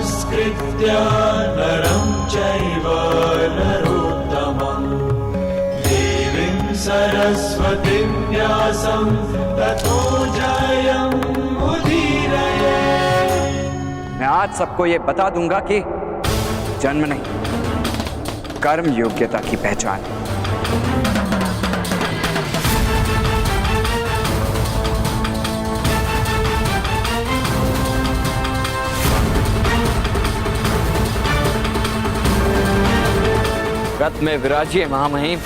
नमस्कृत्य नरं चैव नरोत्तमं देवीं सरस्वतीं व्यासं ततो जयमुदीरये। मैं आज सबको ये बता दूंगा कि जन्म नहीं, कर्म योग्यता की पहचान। रथ में विराजिए महामहिम।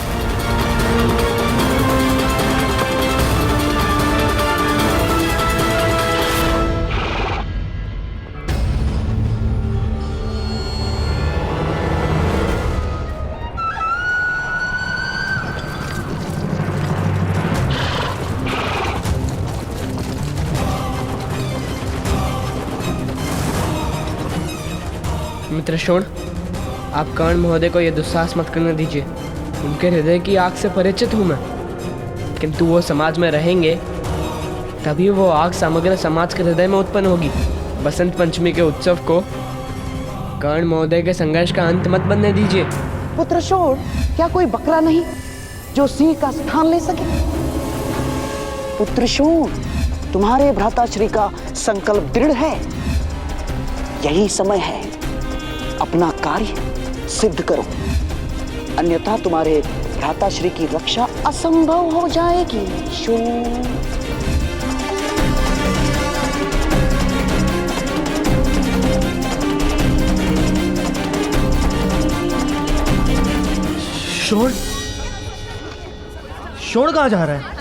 मित्र शोण, आप कर्ण महोदय को यह दुस्साहस मत करने दीजिए। उनके हृदय की आग से परिचित हूँ मैं, किंतु वो समाज में रहेंगे तभी वो आग समग्र समाज के हृदय में उत्पन्न होगी। बसंत पंचमी के उत्सव को कर्ण महोदय के संघर्ष का अंत मत बनने दीजिए। पुत्र शोण, क्या कोई बकरा नहीं जो सिंह का स्थान ले सके? पुत्र शोण, तुम्हारे भ्राताश्री का संकल्प दृढ़ है। यही समय है, अपना कार्य सिद्ध करो, अन्यथा तुम्हारे भ्राताश्री की रक्षा असंभव हो जाएगी। शोण, शोण कहाँ जा रहा है?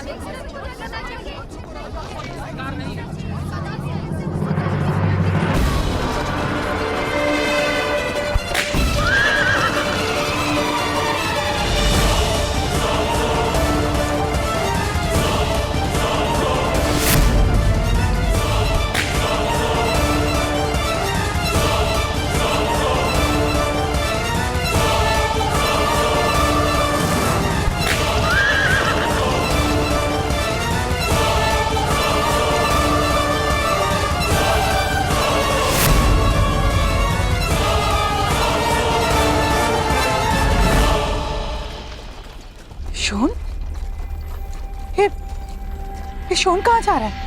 शोण? ये शोण कहाँ जा रहा है?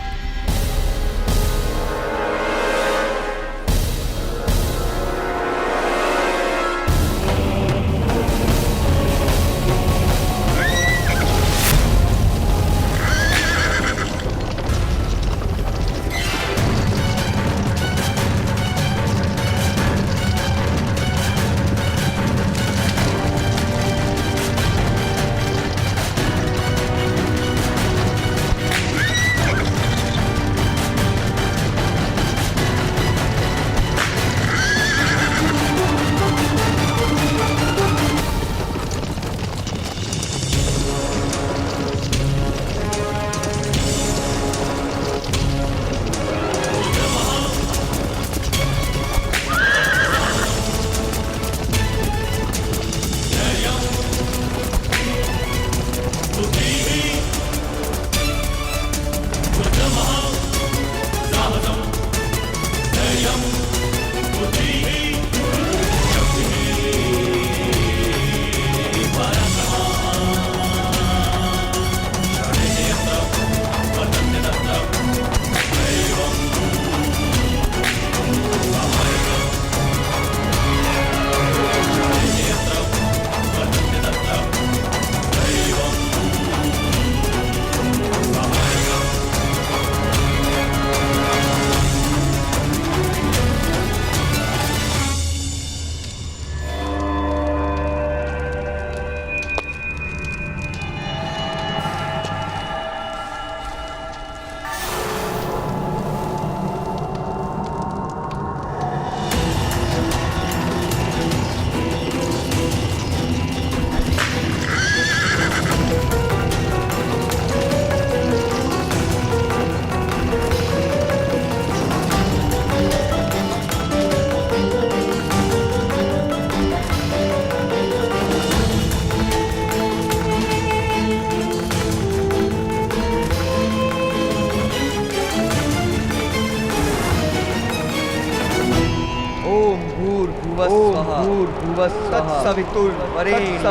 तत्सवितुर्वरेण्यं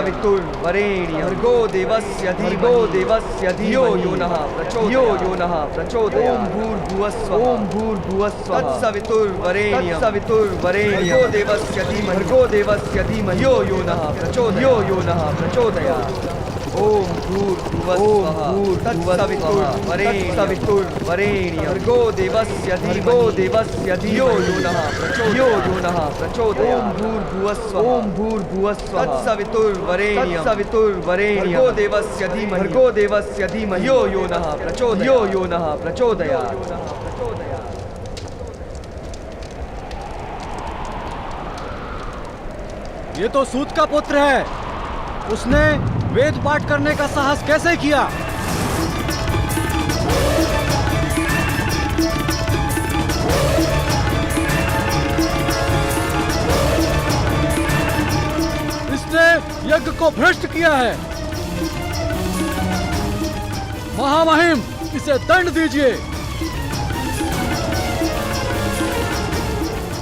भर्गो देवस्य धियो यो नः प्रचोदयात् ओम भूर्भुवस्सुवः तत्सवितुर्वरेण्यं भर्गो देवस्य धीमहि यो नः प्रचोदयात् ओम भूर्भुवस्सुवः तत्सवितुर्वरेण्यं भर्गो देवस्य धियो यो नः प्रचोदयात् ओम भूर्भुवस्सुवः तत्सवितुर्वरेण्यं भर्गो देवस्य धीमहि यो नः प्रचोदयात्। ये तो सूत का पुत्र है। उसने वेद पाठ करने का साहस कैसे किया? इसने यज्ञ को भ्रष्ट किया है। महामहिम, इसे दंड दीजिए।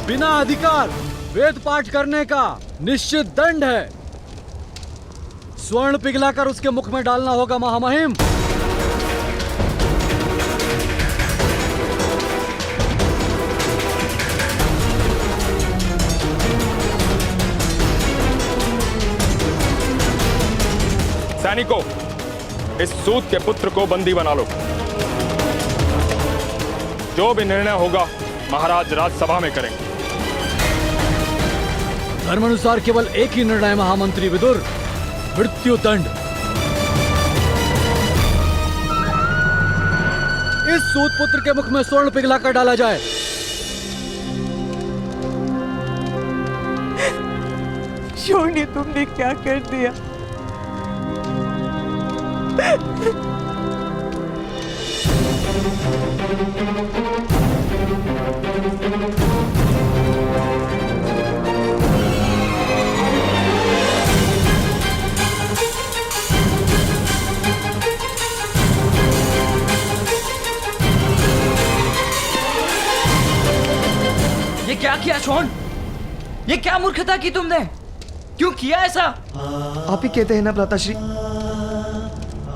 बिना अधिकार वेद पाठ करने का निश्चित दंड है। स्वर्ण पिघलाकर उसके मुख में डालना होगा महामहिम। सैनिकों, इस सूत के पुत्र को बंदी बना लो। जो भी निर्णय होगा महाराज राजसभा में करेंगे। धर्मानुसार केवल एक ही निर्णय महामंत्री विदुर, मृत्यु दंड। इस सूत पुत्र के मुख में स्वर्ण पिघलाकर डाला जाए। शोनी, तुमने क्या कर दिया? ये क्या किया शोन? ये क्या मूर्खता की तुमने? क्यों किया ऐसा? आप ही कहते हैं ना भ्राताश्री,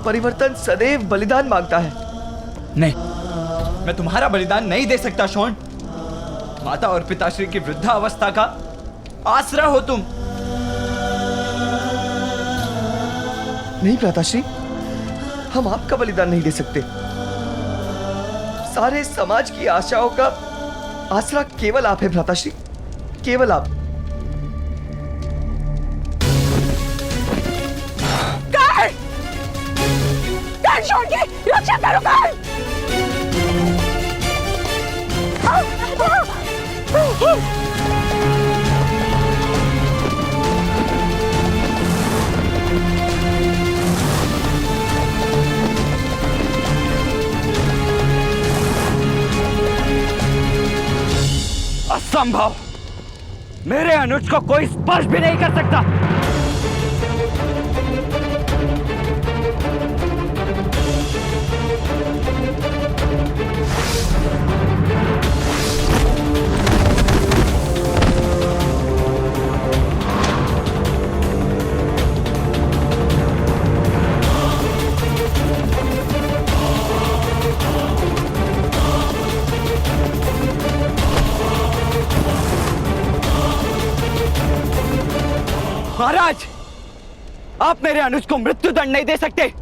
परिवर्तन सदैव बलिदान मांगता है। नहीं, मैं तुम्हारा बलिदान नहीं दे सकता शोन। माता और पिताश्री की वृद्धावस्था का आसरा हो तुम। नहीं भ्राताश्री, हम आपका बलिदान नहीं दे सकते। सारे समाज की आशाओं का आसरा केवल आप है भ्राताश्री, केवल आप। छोड़ के रक्षा करो। असंभव! मेरे अनुज को कोई स्पर्श भी नहीं कर सकता। महाराज, आप मेरे अनुज को मृत्यु दंड नहीं दे सकते।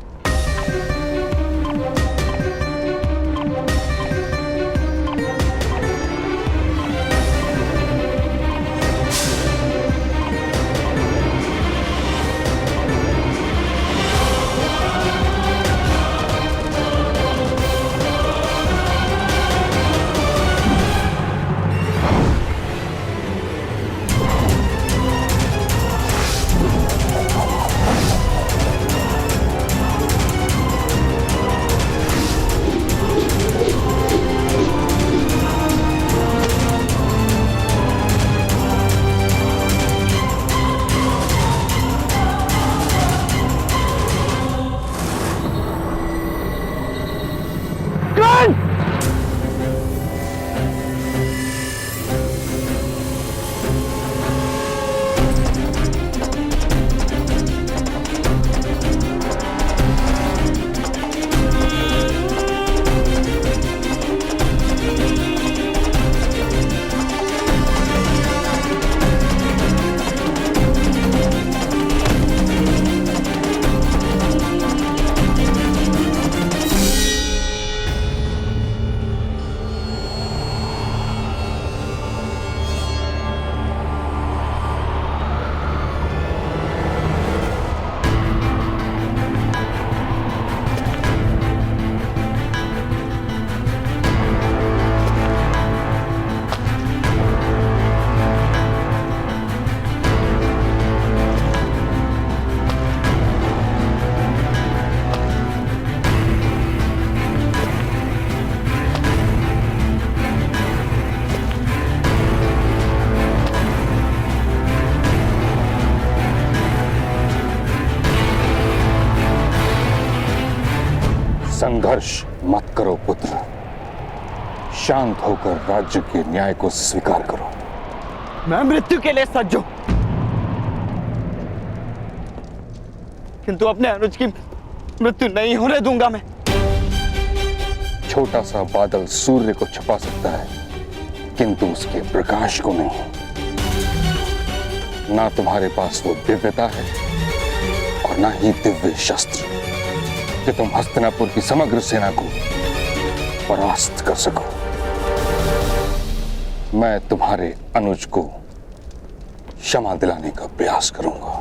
संघर्ष मत करो पुत्र, शांत होकर राज्य के न्याय को स्वीकार करो। मैं मृत्यु के लिए सज्ज हूं, किंतु अपने अनुज की मृत्यु नहीं होने दूंगा मैं। छोटा सा बादल सूर्य को छुपा सकता है, किंतु उसके प्रकाश को नहीं। ना तुम्हारे पास वो दिव्यता है और ना ही दिव्य शस्त्र कि तुम हस्तिनापुर की समग्र सेना को परास्त कर सको। मैं तुम्हारे अनुज को क्षमा दिलाने का प्रयास करूंगा।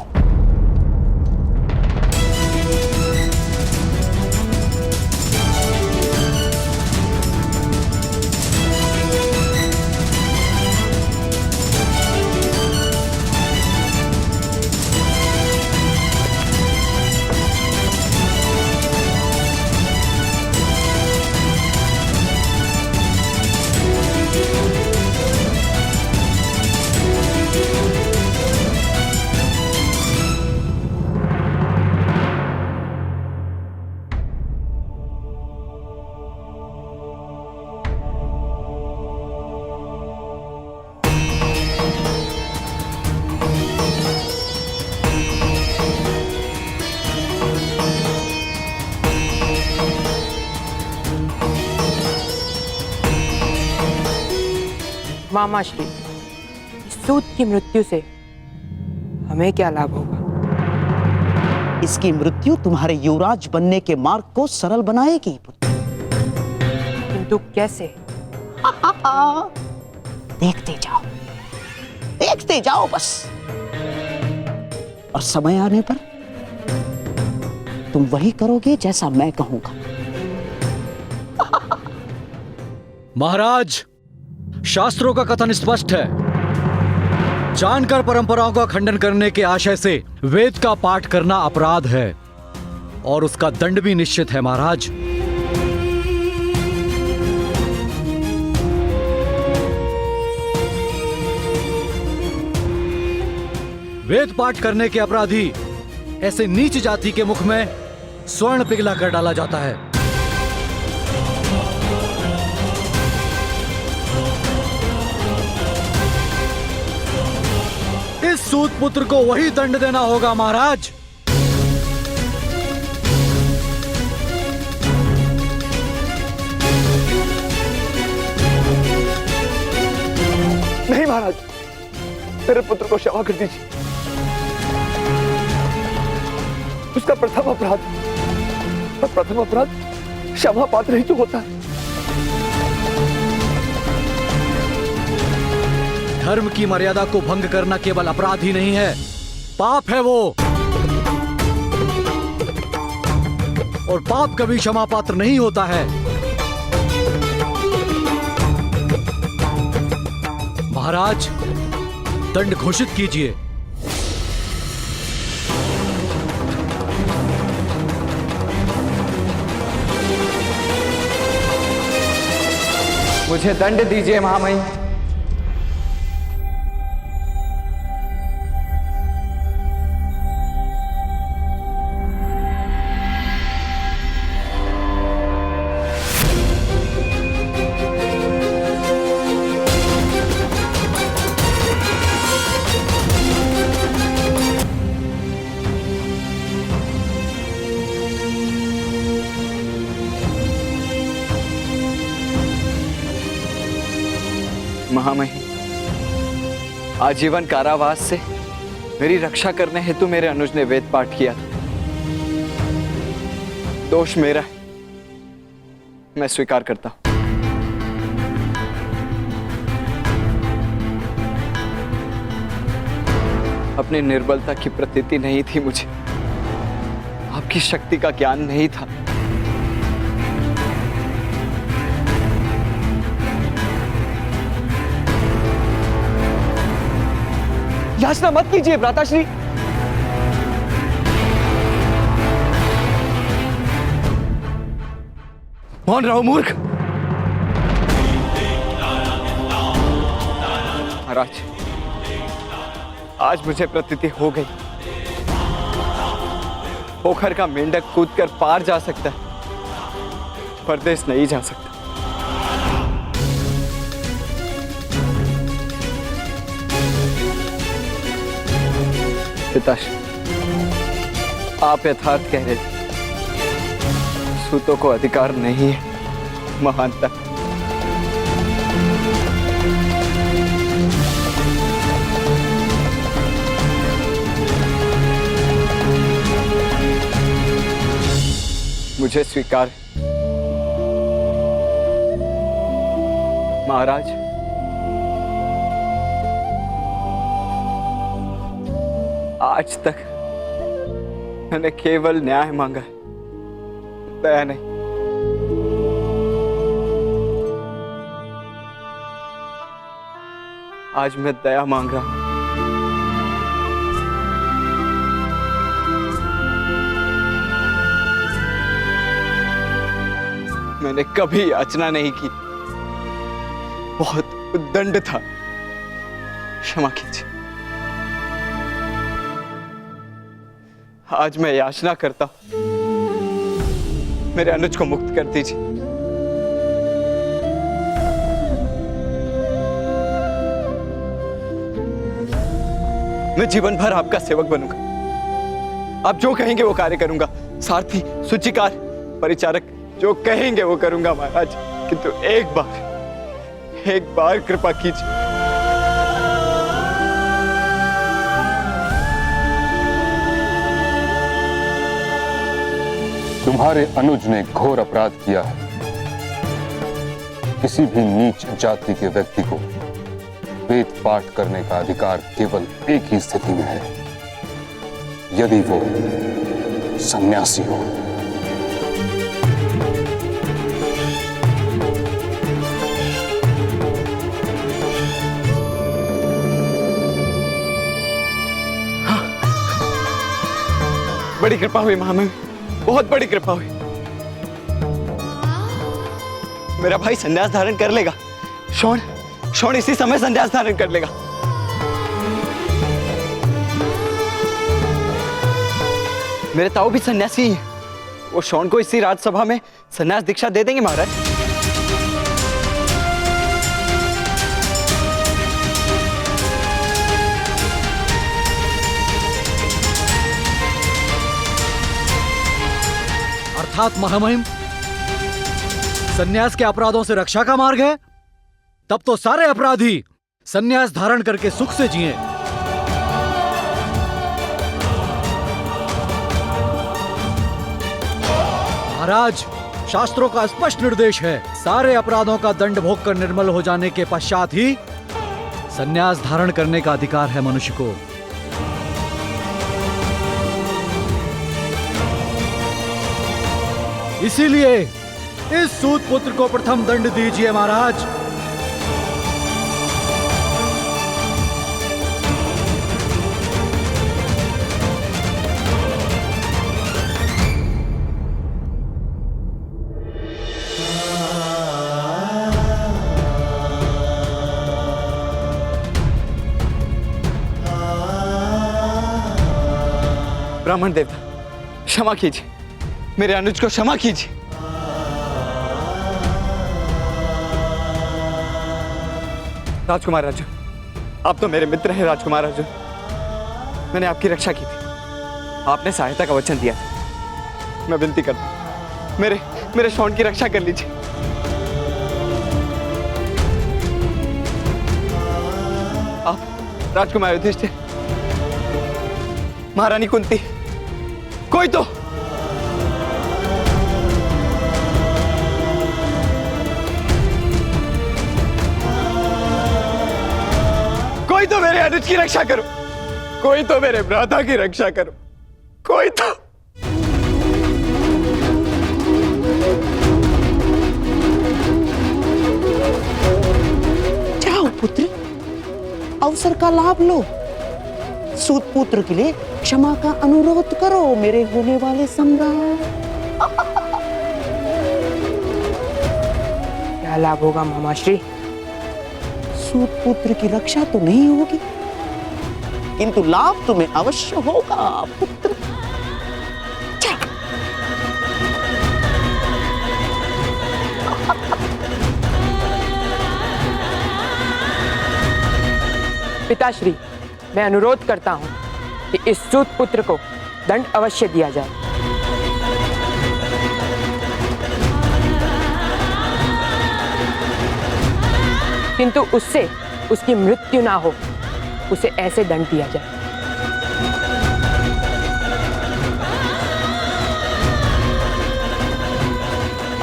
मामा श्री, सूत की मृत्यु से हमें क्या लाभ होगा? इसकी मृत्यु तुम्हारे युवराज बनने के मार्ग को सरल बनाएगी पुत्र। किंतु कैसे? देखते जाओ बस, और समय आने पर तुम वही करोगे जैसा मैं कहूंगा। महाराज, शास्त्रों का कथन स्पष्ट है, जानकर परंपराओं का खंडन करने के आशय से वेद का पाठ करना अपराध है और उसका दंड भी निश्चित है। महाराज, वेद पाठ करने के अपराधी ऐसे नीच जाति के मुख में स्वर्ण पिघला कर डाला जाता है। इस सूत पुत्र को वही दंड देना होगा महाराज। नहीं महाराज, मेरे पुत्र को क्षमा कर दीजिए। उसका प्रथम अपराध क्षमा पात्र ही तो होता है। धर्म की मर्यादा को भंग करना केवल अपराध ही नहीं है, पाप है वो। और पाप कभी क्षमा पात्र नहीं होता है। महाराज, दंड घोषित कीजिए। मुझे दंड दीजिए महामहिम। महामहिम, आजीवन कारावास से मेरी रक्षा करने हेतु मेरे अनुज ने वेद पाठ किया था। दोष मेरा है, मैं स्वीकार करता हूं। अपनी निर्बलता की प्रतीति नहीं थी मुझे, आपकी शक्ति का ज्ञान नहीं था। याचना मत कीजिए भ्राताश्री। मौन रहो मूर्ख। महाराज, आज मुझे प्रतीति हो गई, पोखर का मेंढक कूदकर पार जा सकता है, परदेश नहीं जा सकता। पिताश्री, आप यथार्थ कह रहे थे। सूतों को अधिकार नहीं है महानता। मुझे स्वीकार महाराज। आज तक मैंने केवल न्याय मांगा है, दया नहीं। आज मैं दया मांग रहा हूं। मैंने कभी याचना नहीं की, बहुत उद्दंड था, क्षमा कीजिए। आज मैं याचना करता हूं, मेरे अनुज को मुक्त कर दीजिए। मैं जीवन भर आपका सेवक बनूंगा। आप जो कहेंगे वो कार्य करूंगा। सारथी, सूचीकार, परिचारक जो कहेंगे वो करूंगा महाराज। किंतु एक बार कृपा कीजिए। तुम्हारे अनुज ने घोर अपराध किया है। किसी भी नीच जाति के व्यक्ति को वेद पाठ करने का अधिकार केवल एक ही स्थिति में है, यदि वो सन्यासी हो। बड़ी कृपा हुई महामहिम, बहुत बड़ी कृपा हुई। मेरा भाई संन्यास धारण कर लेगा। शोण इसी समय संन्यास धारण कर लेगा। मेरे ताऊ भी सन्यासी हैं। वो शोण को इसी राजसभा में संन्यास दीक्षा दे देंगे महाराज। अर्थात महामहिम, सन्यास के अपराधों से रक्षा का मार्ग है। तब तो सारे अपराधी सन्यास धारण करके सुख से जिएं। महाराज, शास्त्रों का स्पष्ट निर्देश है, सारे अपराधों का दंड भोग कर निर्मल हो जाने के पश्चात ही सन्यास धारण करने का अधिकार है मनुष्य को। इसीलिए इस सूत पुत्र को प्रथम दंड दीजिए महाराज। ब्राह्मण देवता, क्षमा कीजिए, मेरे अनुज को क्षमा कीजिए। राजकुमार अर्जुन, आप तो मेरे मित्र हैं। राजकुमार अर्जुन, मैंने आपकी रक्षा की थी, आपने सहायता का वचन दिया था। मैं विनती करता हूं, मेरे शोण की रक्षा कर लीजिए। आप राजकुमार युधिष्ठिर, महारानी कुंती, कोई तो मेरे अनुज की रक्षा करो। कोई तो मेरे भ्राता की रक्षा करो। कोई तो। जाओ पुत्र, अवसर का लाभ लो। सूत पुत्र के लिए क्षमा का अनुरोध करो मेरे होने वाले सम्राट। क्या लाभ होगा मामाश्री? सूत पुत्र की रक्षा तो नहीं होगी, किंतु लाभ तुम्हें अवश्य होगा पुत्र। पिताश्री, मैं अनुरोध करता हूँ कि इस सूत पुत्र को दंड अवश्य दिया जाए। किंतु उससे उसकी मृत्यु ना हो, उसे ऐसे दंड दिया जाए।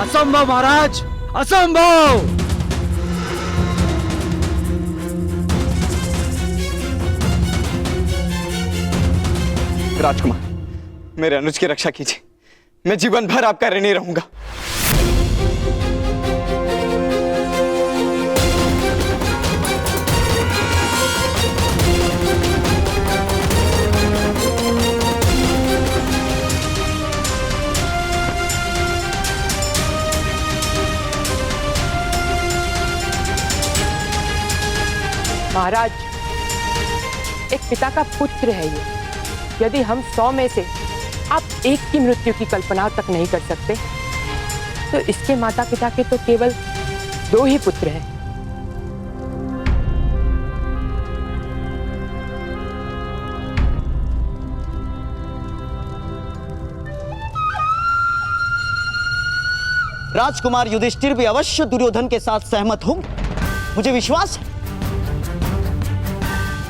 असंभव महाराज, असंभव। राजकुमार, मेरे अनुज की रक्षा कीजिए। मैं जीवन भर आपका ऋणी रहूंगा। महाराज, एक पिता का पुत्र है ये। यदि हम 100 में से आप एक की मृत्यु की कल्पना तक नहीं कर सकते, तो इसके माता पिता के तो केवल 2 ही पुत्र हैं। राजकुमार युधिष्ठिर भी अवश्य दुर्योधन के साथ सहमत होंगे, मुझे विश्वास है।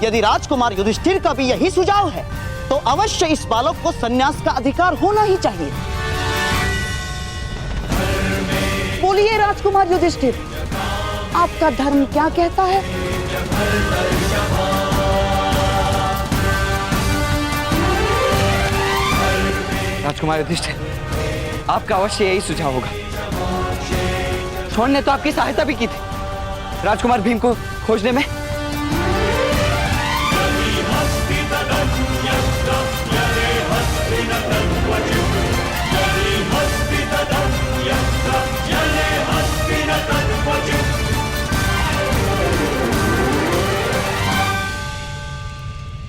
यदि राजकुमार युधिष्ठिर का भी यही सुझाव है, तो अवश्य इस बालक को संन्यास का अधिकार होना ही चाहिए। बोलिए राजकुमार युधिष्ठिर, आपका धर्म क्या कहता है? राजकुमार युधिष्ठिर, आपका अवश्य यही सुझाव होगा। शोण ने तो आपकी सहायता भी की थी राजकुमार भीम को खोजने में।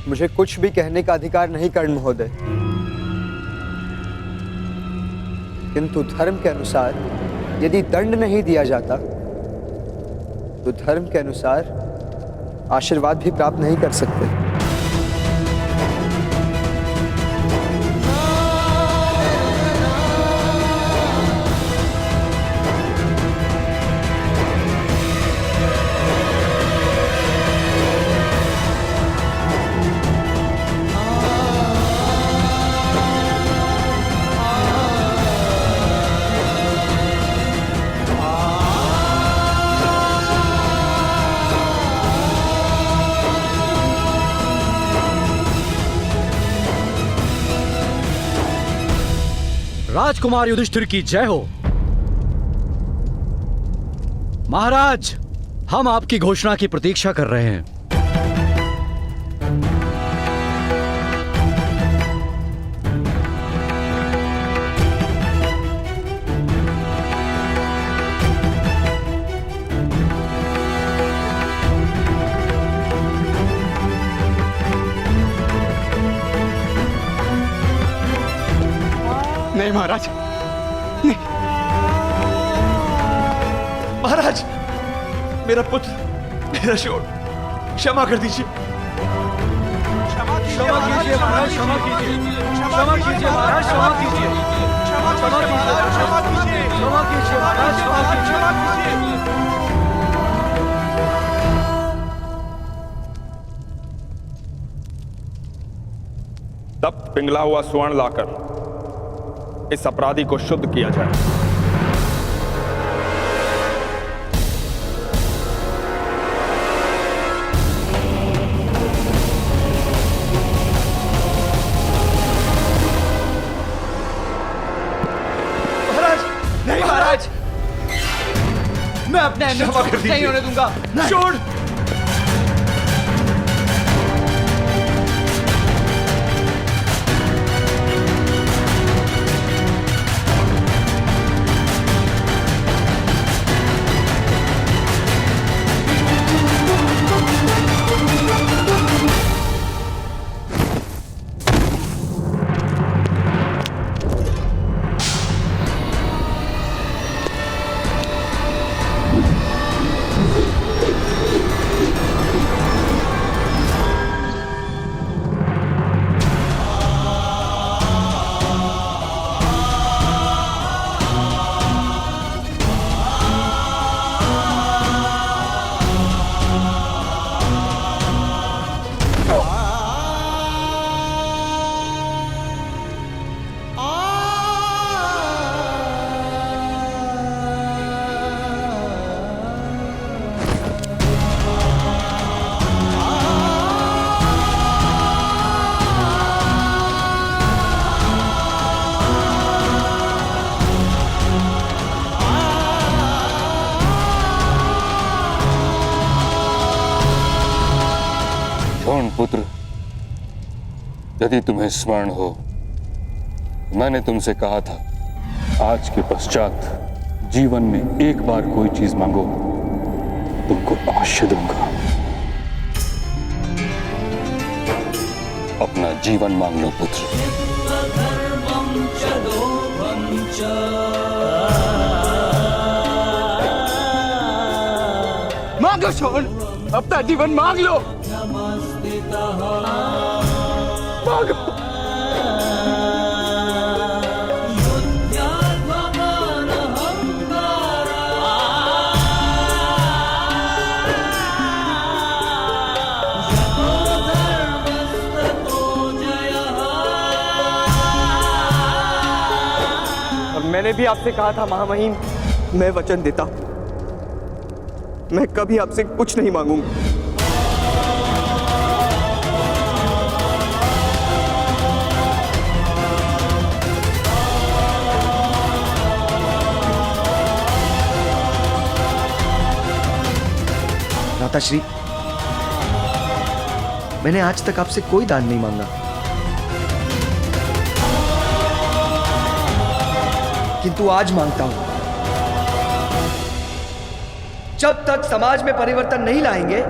मुझे कुछ भी कहने का अधिकार नहीं कर्ण महोदय, किंतु धर्म के अनुसार यदि दंड नहीं दिया जाता, तो धर्म के अनुसार आशीर्वाद भी प्राप्त नहीं कर सकते। राजकुमार युधिष्ठिर की जय हो। महाराज, हम आपकी घोषणा की प्रतीक्षा कर रहे हैं। नहीं महाराज, नहीं। महाराज, मेरा पुत्र, मेरा शोण, क्षमा कर दीजिए। क्षमा कीजिए महाराज, क्षमा कीजिए। क्षमा कीजिए महाराज, क्षमा कीजिए। क्षमा कीजिए महाराज, क्षमा कीजिए। क्षमा कीजिए महाराज, क्षमा कीजिए। तब पिघला हुआ स्वर्ण लाकर इस अपराधी को शुद्ध किया जाए। महाराज, नहीं महाराज, मैं अपने अनुज को कुछ नहीं होने दूंगा। शोण, पुत्र, यदि तुम्हें स्मरण हो, मैंने तुमसे कहा था आज के पश्चात जीवन में एक बार कोई चीज मांगो, तुमको अवश्य दूंगा। अपना जीवन मांग लो पुत्र। मांगो शोण, अपना जीवन मांग लो। मांगो। मैंने भी आपसे कहा था महामहिम, मैं वचन देता हूं, मैं कभी आपसे कुछ नहीं मांगूंगा। माताश्री, मैंने आज तक आपसे कोई दान नहीं मांगा, किंतु आज मांगता हूं। जब तक समाज में परिवर्तन नहीं लाएंगे,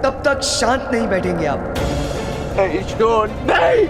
तब तक शांत नहीं बैठेंगे आप। नहीं।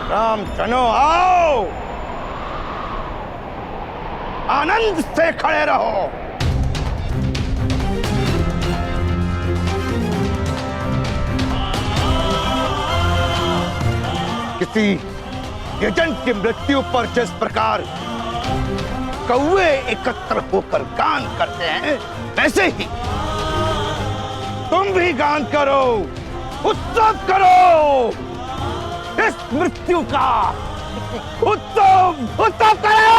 रामचनो आओ, आनंद से खड़े रहो। किसी एजेंट की मृत्यु पर जिस प्रकार कौवे एकत्र होकर गान करते हैं, वैसे ही तुम भी गान करो, उत्सव करो, इस मृत्यु का उत्सव करो।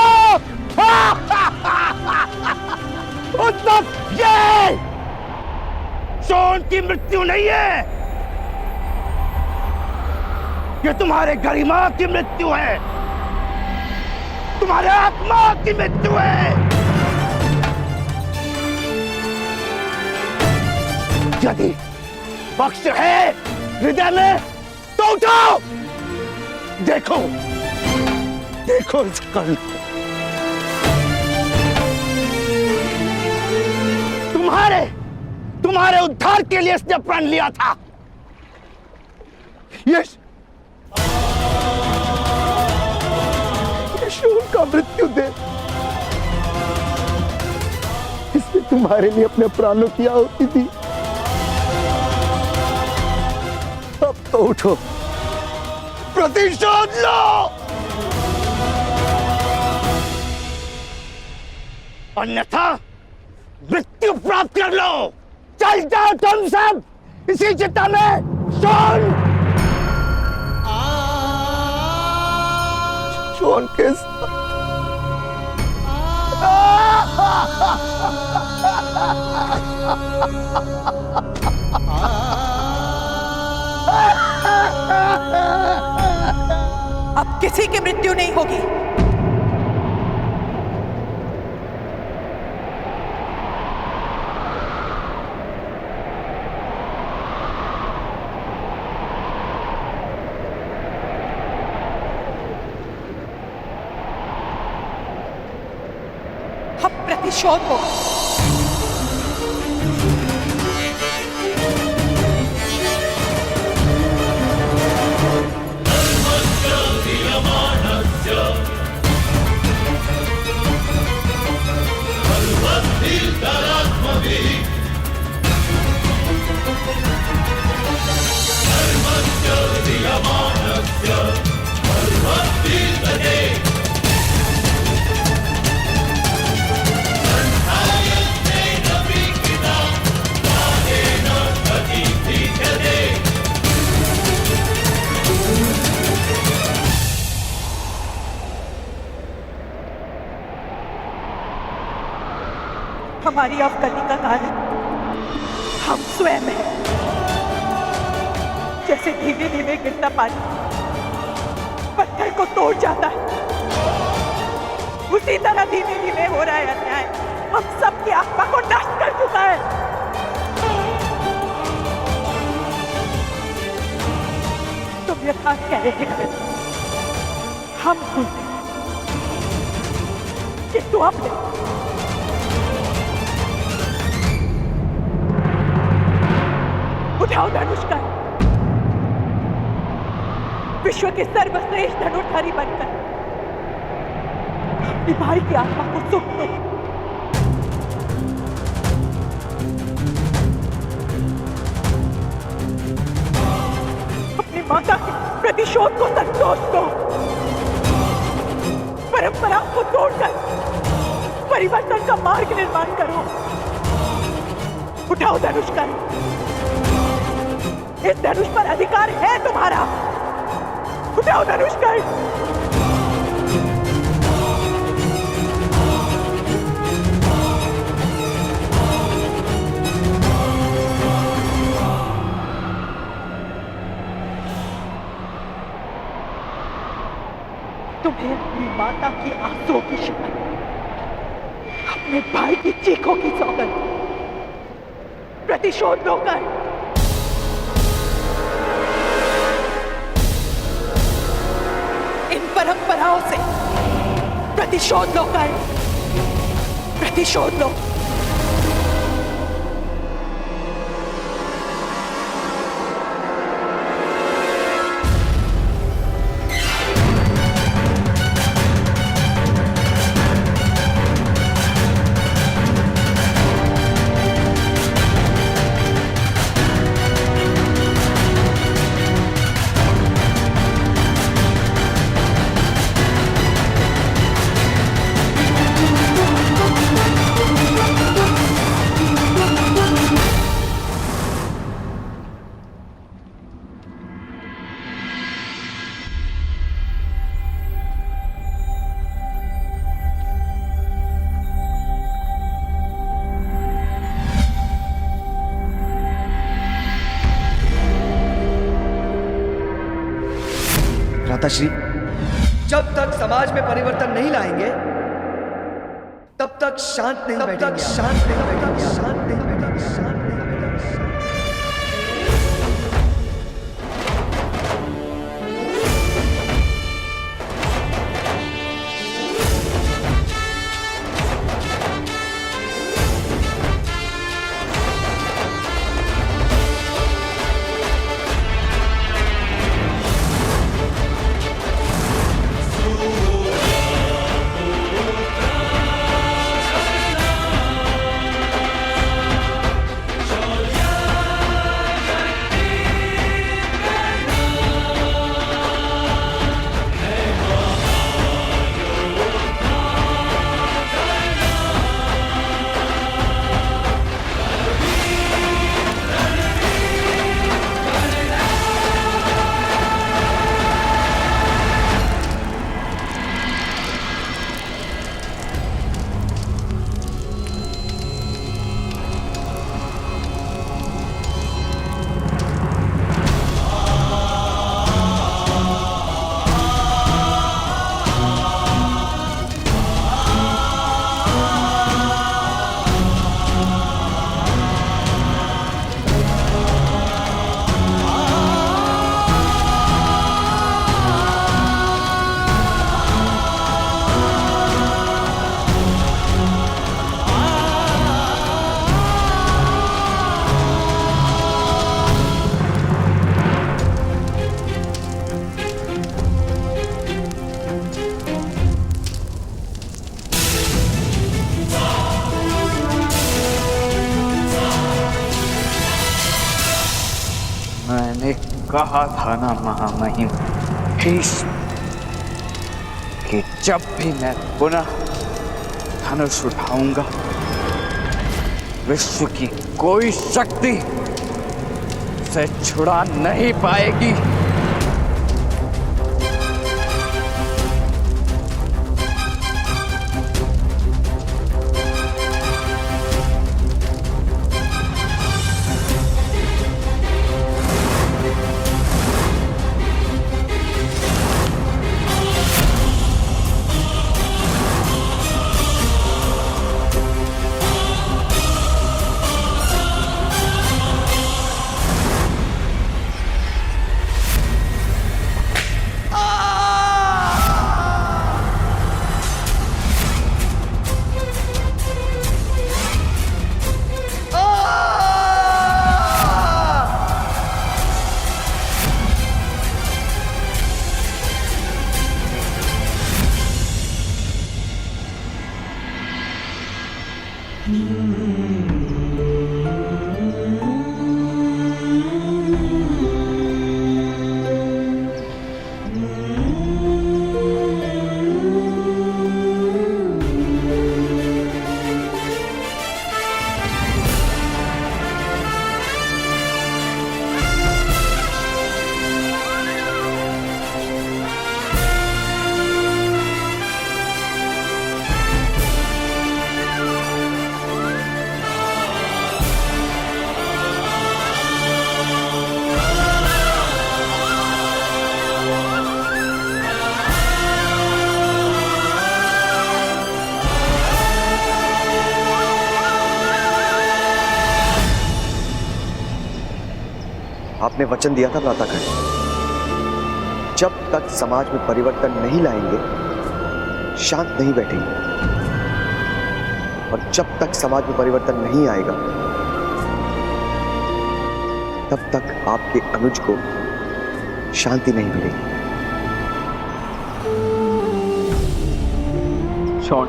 उत्सव ये शोन की मृत्यु नहीं है, ये तुम्हारे गरिमा की मृत्यु है, तुम्हारे आत्मा की मृत्यु है। यदि पक्ष है हृदय में तो उठाओ, देखो देखो इस कर्ण को। तुम्हारे उद्धार के लिए इसने प्रण लिया था। ये शूर का मृत्यु दे, इसने तुम्हारे लिए अपने प्राणों की आहुति दी। अब तो उठो, प्रतिशोध लो, अन्यथा मृत्यु प्राप्त कर लो। चल जाओ तुम सब इसी चिता में। शोन के साथ अब किसी की मृत्यु नहीं होगी। अब प्रतिशोध हो। हमारी अवगति का कारण हम स्वयं हैं। जैसे धीमे धीमे गिरता पानी पत्थर को तोड़ जाता है, उसी तरह धीमे धीमे हो रहा है अन्याय। हम सबकी आत्मा को नष्ट कर चुका है। तुम यथार्थ कह रहे थे, हम भूलते किंतु अब नहीं। उठाओ धनुष का, विश्व के सर्वश्रेष्ठ धनुर्धारी बनकर अपनी भाई की आत्मा को सुख दो। अपनी माता के प्रतिशोध को संतोष दो। परंपरा को तोड़कर परिवर्तन का मार्ग निर्माण करो। उठाओ धनुष का, इस धनुष पर अधिकार है तुम्हारा। उठाओ धनुष का। तुम्हें अपनी माता की आंसुओं की शपथ, अपने भाई की चीखों की सौगंध, प्रतिशोध होकर इन परंपराओं से प्रतिशोध लो कर, प्रतिशोध लो। भ्राताश्री, जब तक समाज में परिवर्तन नहीं लाएंगे तब तक शांत नहीं बैठेंगे, शांत नहीं बैठेंगे, शांत नहीं बैठेंगे, शांत नहीं बैठेंगे। मैंने कहा था ना महामहिम भीष्म कि जब भी मैं पुनः धनुष उठाऊंगा विश्व की कोई शक्ति उसे छुड़ा नहीं पाएगी। आपने वचन दिया था भ्रातागण, जब तक समाज में परिवर्तन नहीं लाएंगे शांत नहीं बैठेंगे, और जब तक समाज में परिवर्तन नहीं आएगा तब तक आपके अनुज को शांति नहीं मिलेगी। शॉन,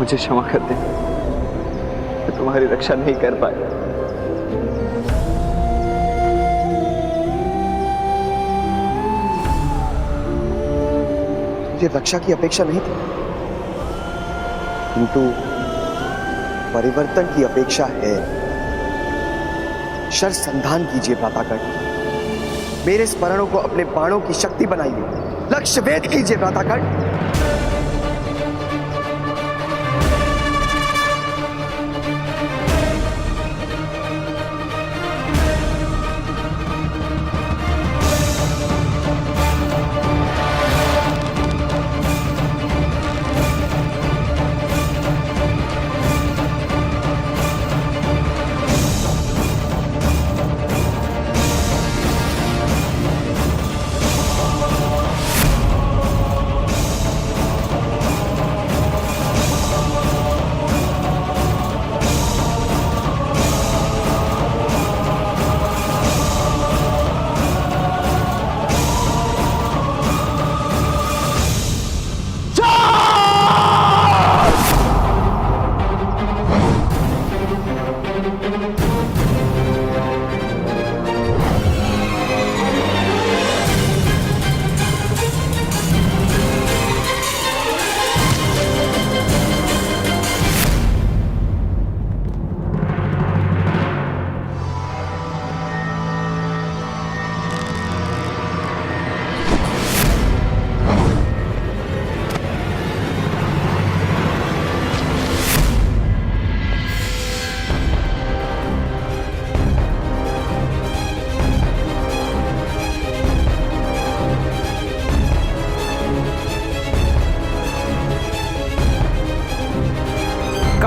मुझे क्षमा कर दे, मैं तुम्हारी रक्षा नहीं कर पाया। मुझे रक्षा की अपेक्षा नहीं थी, किंतु परिवर्तन की अपेक्षा है। शर संधान कीजिए भ्रातागण, मेरे स्मरणों को अपने बाणों की शक्ति बनाइए, लक्ष्य भेद कीजिए भ्रातागण।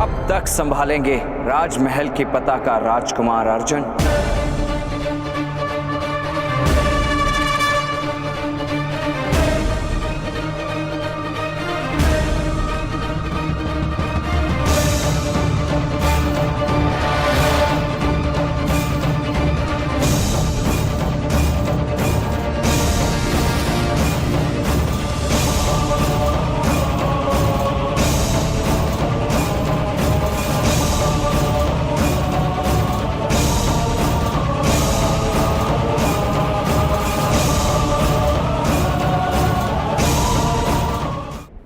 कब तक संभालेंगे राजमहल की पताका राजकुमार अर्जुन?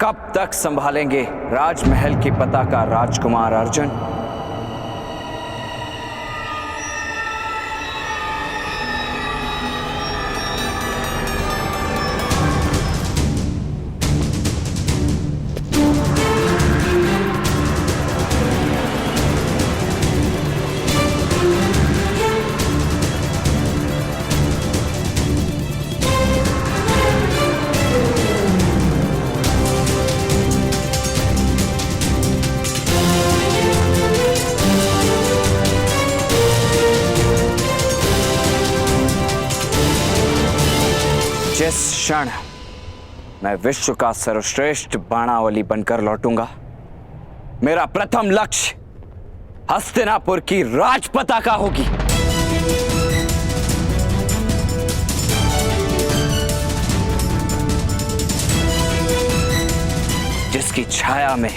कब तक संभालेंगे राजमहल की पताका राजकुमार अर्जुन? जिस क्षण मैं विश्व का सर्वश्रेष्ठ बाणावली बनकर लौटूंगा, मेरा प्रथम लक्ष्य हस्तिनापुर की राज पताका होगी। जिसकी छाया में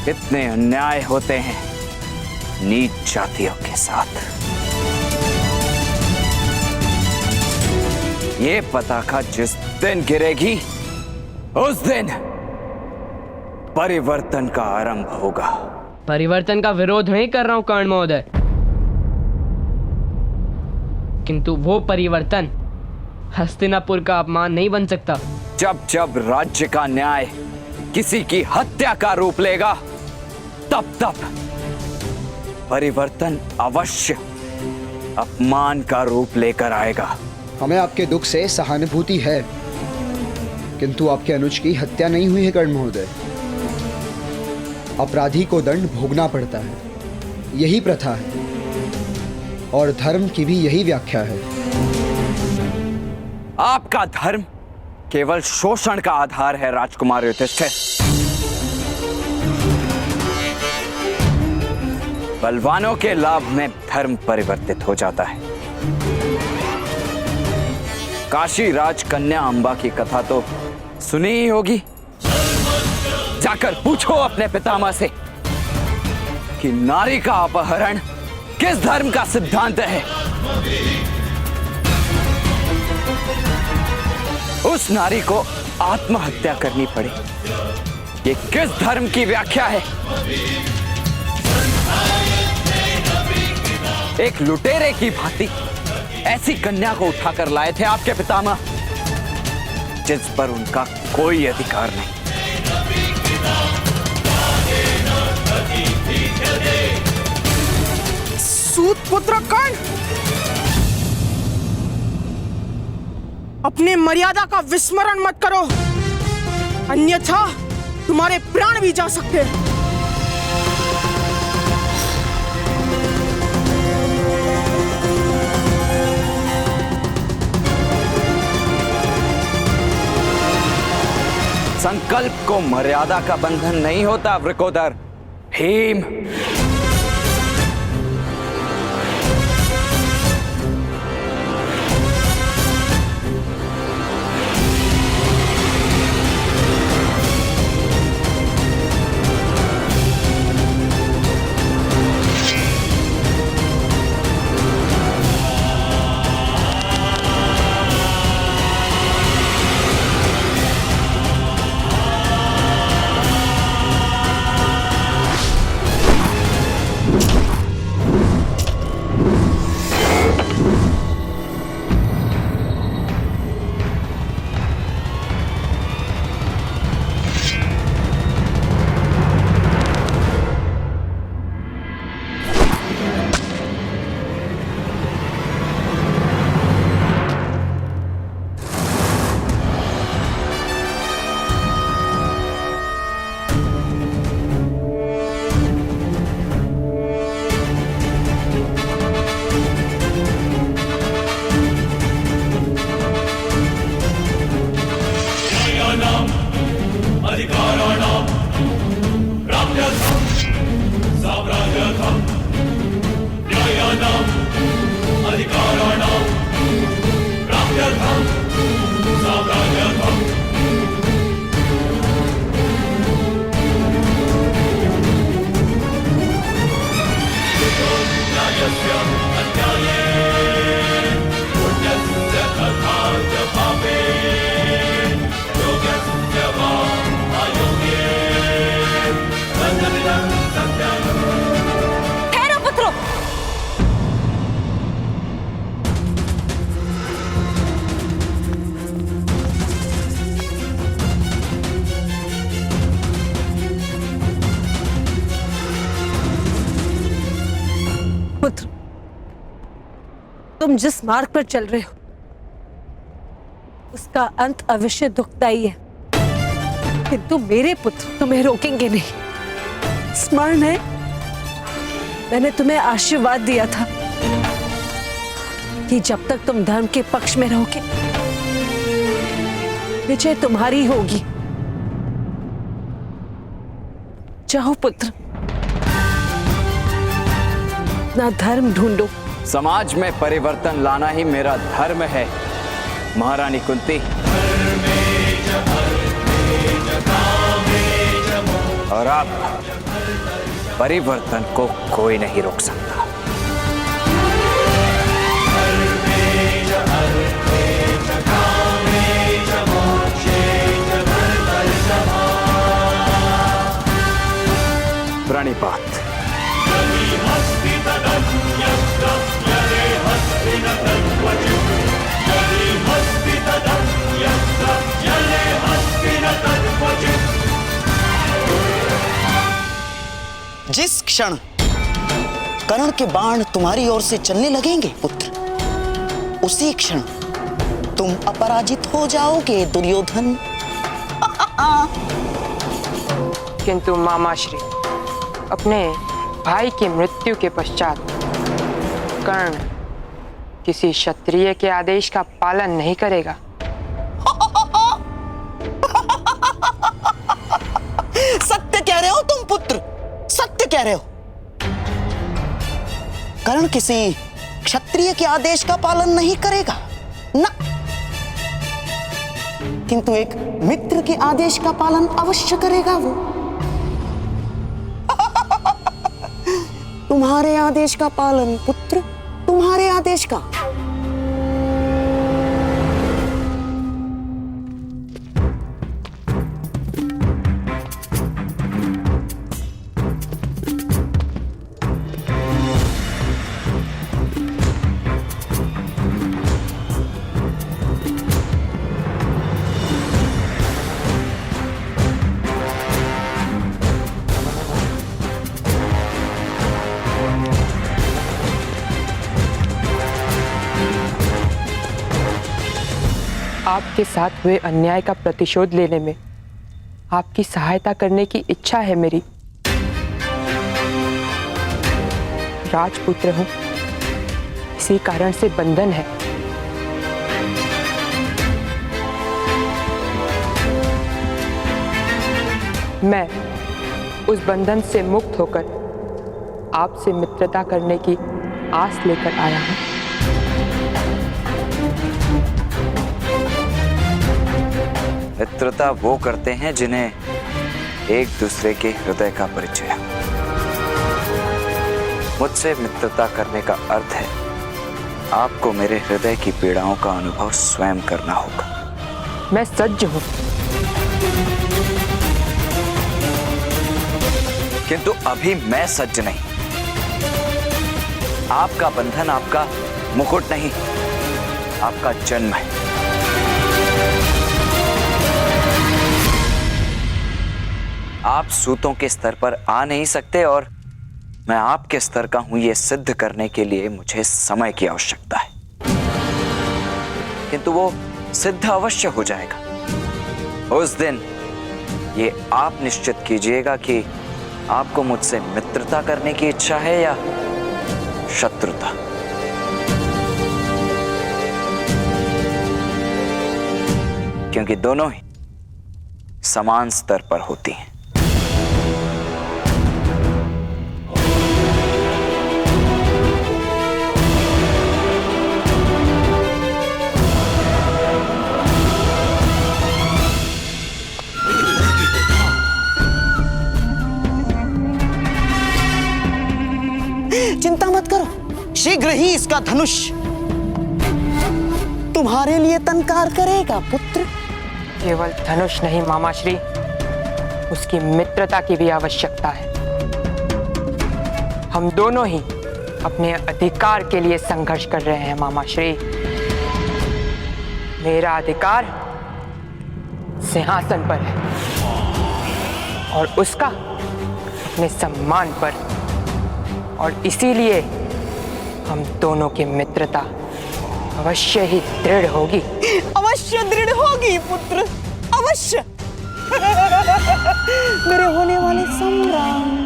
इतने अन्याय होते हैं नीच जातियों के साथ। ये पताका जिस दिन गिरेगी उस दिन परिवर्तन का आरंभ होगा। परिवर्तन का विरोध नहीं कर रहा हूं कर्ण महोदय, किंतु वो परिवर्तन हस्तिनापुर का अपमान नहीं बन सकता। जब जब राज्य का न्याय किसी की हत्या का रूप लेगा, तब तब परिवर्तन अवश्य अपमान का रूप लेकर आएगा। हमें आपके दुख से सहानुभूति है, किंतु आपके अनुज की हत्या नहीं हुई है कर्ण महोदय। अपराधी को दंड भोगना पड़ता है, यही प्रथा है और धर्म की भी यही व्याख्या है। आपका धर्म केवल शोषण का आधार है राजकुमार युधिष्ठिर। बलवानों के लाभ में धर्म परिवर्तित हो जाता है। काशी राजकन्या अंबा की कथा तो सुनी ही होगी। जाकर पूछो अपने पितामह से कि नारी का अपहरण किस धर्म का सिद्धांत है। उस नारी को आत्महत्या करनी पड़े, ये किस धर्म की व्याख्या है? एक लुटेरे की भांति ऐसी कन्या को उठाकर लाए थे आपके पितामह, जिस पर उनका कोई अधिकार नहीं। सूत पुत्र कर्ण, अपने मर्यादा का विस्मरण मत करो, अन्यथा तुम्हारे प्राण भी जा सकते हैं। संकल्प को मर्यादा का बंधन नहीं होता वृकोदर। भीम, तुम जिस मार्ग पर चल रहे हो उसका अंत अवश्य दुखदाई है, किंतु मेरे पुत्र तुम्हें रोकेंगे नहीं। स्मरण है, मैंने तुम्हें आशीर्वाद दिया था कि जब तक तुम धर्म के पक्ष में रहोगे विजय तुम्हारी होगी। जाओ पुत्र, ना धर्म ढूंढो। समाज में परिवर्तन लाना ही मेरा धर्म है महारानी कुंती। और अब परिवर्तन को कोई नहीं रोक सकता। प्रणिपात। जिस क्षण कर्ण के बाण तुम्हारी ओर से चलने लगेंगे पुत्र, उसी क्षण तुम अपराजित हो जाओगे दुर्योधन। किंतु मामाश्री, अपने भाई की मृत्यु के पश्चात कर्ण किसी क्षत्रिय के आदेश का पालन नहीं करेगा। सत्य कह रहे हो तुम पुत्र, सत्य कह रहे हो। कर्ण किसी क्षत्रिय के आदेश का पालन नहीं करेगा ना, किंतु एक मित्र के आदेश का पालन अवश्य करेगा वो। तुम्हारे आदेश का पालन पुत्र, तुम्हारे आदेश का। आपके साथ हुए अन्याय का प्रतिशोध लेने में आपकी सहायता करने की इच्छा है मेरी। राजपुत्र हूं, इसी कारण से बंधन है। मैं उस बंधन से मुक्त होकर आपसे मित्रता करने की आस लेकर आया हूं। मित्रता वो करते हैं जिन्हें एक दूसरे के हृदय का परिचय है। मुझसे मित्रता करने का अर्थ है आपको मेरे हृदय की पीड़ाओं का अनुभव स्वयं करना होगा। मैं सज्ज हूं, किंतु अभी मैं सज्ज नहीं। आपका बंधन आपका मुकुट नहीं, आपका जन्म है। आप सूतों के स्तर पर आ नहीं सकते और मैं आपके स्तर का हूं यह सिद्ध करने के लिए मुझे समय की आवश्यकता है, किंतु वो सिद्ध अवश्य हो जाएगा। उस दिन ये आप निश्चित कीजिएगा कि आपको मुझसे मित्रता करने की इच्छा है या शत्रुता। क्योंकि दोनों ही समान स्तर पर होती हैं। चिंता मत करो, शीघ्र ही इसका धनुष तुम्हारे लिए तनकार करेगा पुत्र। केवल धनुष नहीं मामाश्री, उसकी मित्रता की भी आवश्यकता है। हम दोनों ही अपने अधिकार के लिए संघर्ष कर रहे हैं मामाश्री। मेरा अधिकार सिंहासन पर है और उसका अपने सम्मान पर, और इसीलिए हम दोनों की मित्रता अवश्य ही दृढ़ होगी। अवश्य दृढ़ होगी पुत्र, अवश्य। मेरे होने वाले सम्राट।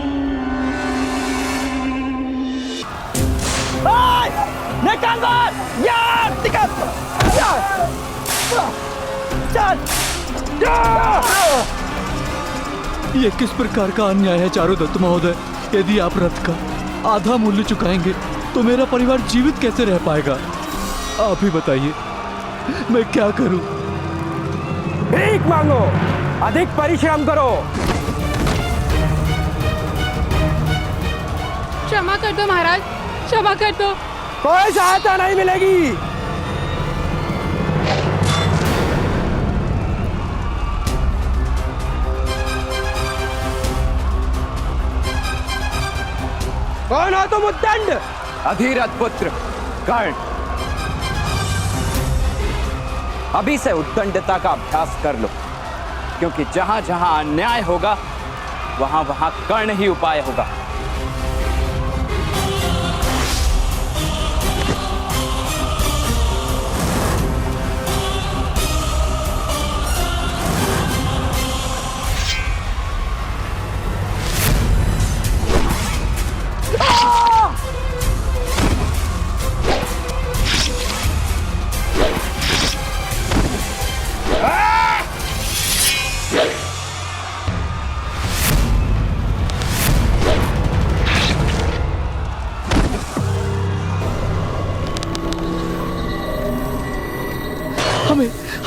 ये किस प्रकार का अन्याय है चारुदत्त महोदय? यदि आप रथ का आधा मूल्य चुकाएंगे तो मेरा परिवार जीवित कैसे रह पाएगा? आप ही बताइए, मैं क्या करूं? भीख मांगो, अधिक परिश्रम करो। क्षमा कर दो महाराज, क्षमा कर दो। कोई सहायता नहीं मिलेगी। कौन हो तुम उद्दंड? अधीरथ पुत्र कर्ण। अभी से उद्दंडता का अभ्यास कर लो, क्योंकि जहां जहां अन्याय होगा वहां वहां कर्ण ही उपाय होगा।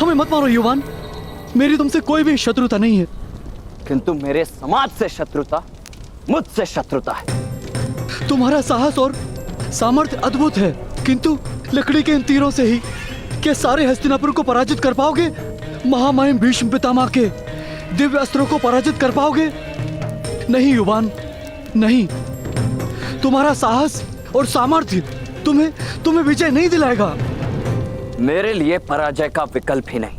हमें मत मारो युवान, मेरी तुमसे कोई भी शत्रुता नहीं है। किंतु मेरे समाज से शत्रुता, मुझसे शत्रुता है। तुम्हारा साहस और सामर्थ्य अद्भुत है, किंतु लकड़ी के इन तीरों से ही क्या सारे हस्तिनापुर को पराजित कर पाओगे? महामहिम भीष्म पितामह के दिव्य अस्त्रों को पराजित कर पाओगे? नहीं युवान, नहीं। तुम्हारा साहस और सामर्थ्य तुम्हें विजय नहीं दिलाएगा। मेरे लिए पराजय का विकल्प ही नहीं,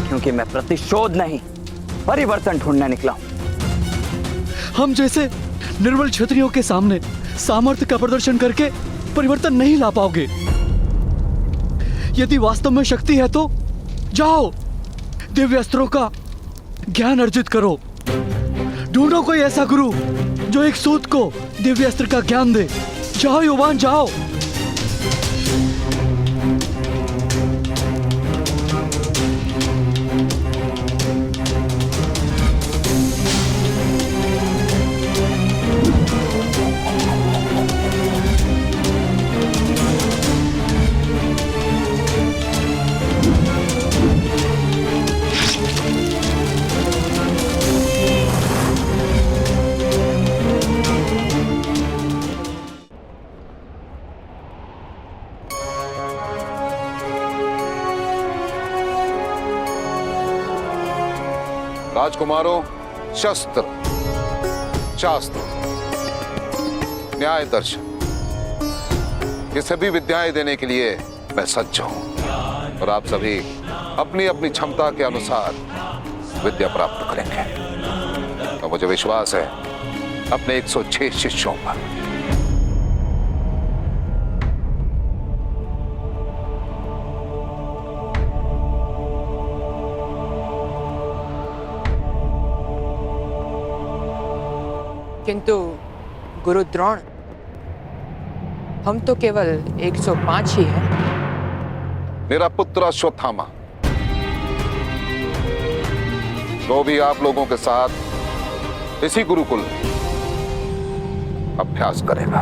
क्योंकि मैं प्रतिशोध नहीं, परिवर्तन ढूंढने निकला हूं। हम जैसे निर्बल क्षत्रियों के सामने सामर्थ्य का प्रदर्शन करके परिवर्तन नहीं ला पाओगे। यदि वास्तव में शक्ति है तो जाओ, दिव्य अस्त्रों का ज्ञान अर्जित करो। ढूंढो कोई ऐसा गुरु जो एक सूत को दिव्य अस्त्र का ज्ञान दे। जाओ युवान, जाओ। राजकुमारों, शस्त्र, शास्त्र, न्याय दर्शन, ये सभी विद्याएं देने के लिए मैं सज्ज हूं, और आप सभी अपनी अपनी क्षमता के अनुसार विद्या प्राप्त करेंगे। तो मुझे विश्वास है अपने 106 शिष्यों पर। किंतु गुरु द्रोण, हम तो केवल 105 ही हैं। मेरा पुत्र अश्वत्थामा तो भी आप लोगों के साथ इसी गुरुकुल अभ्यास करेगा।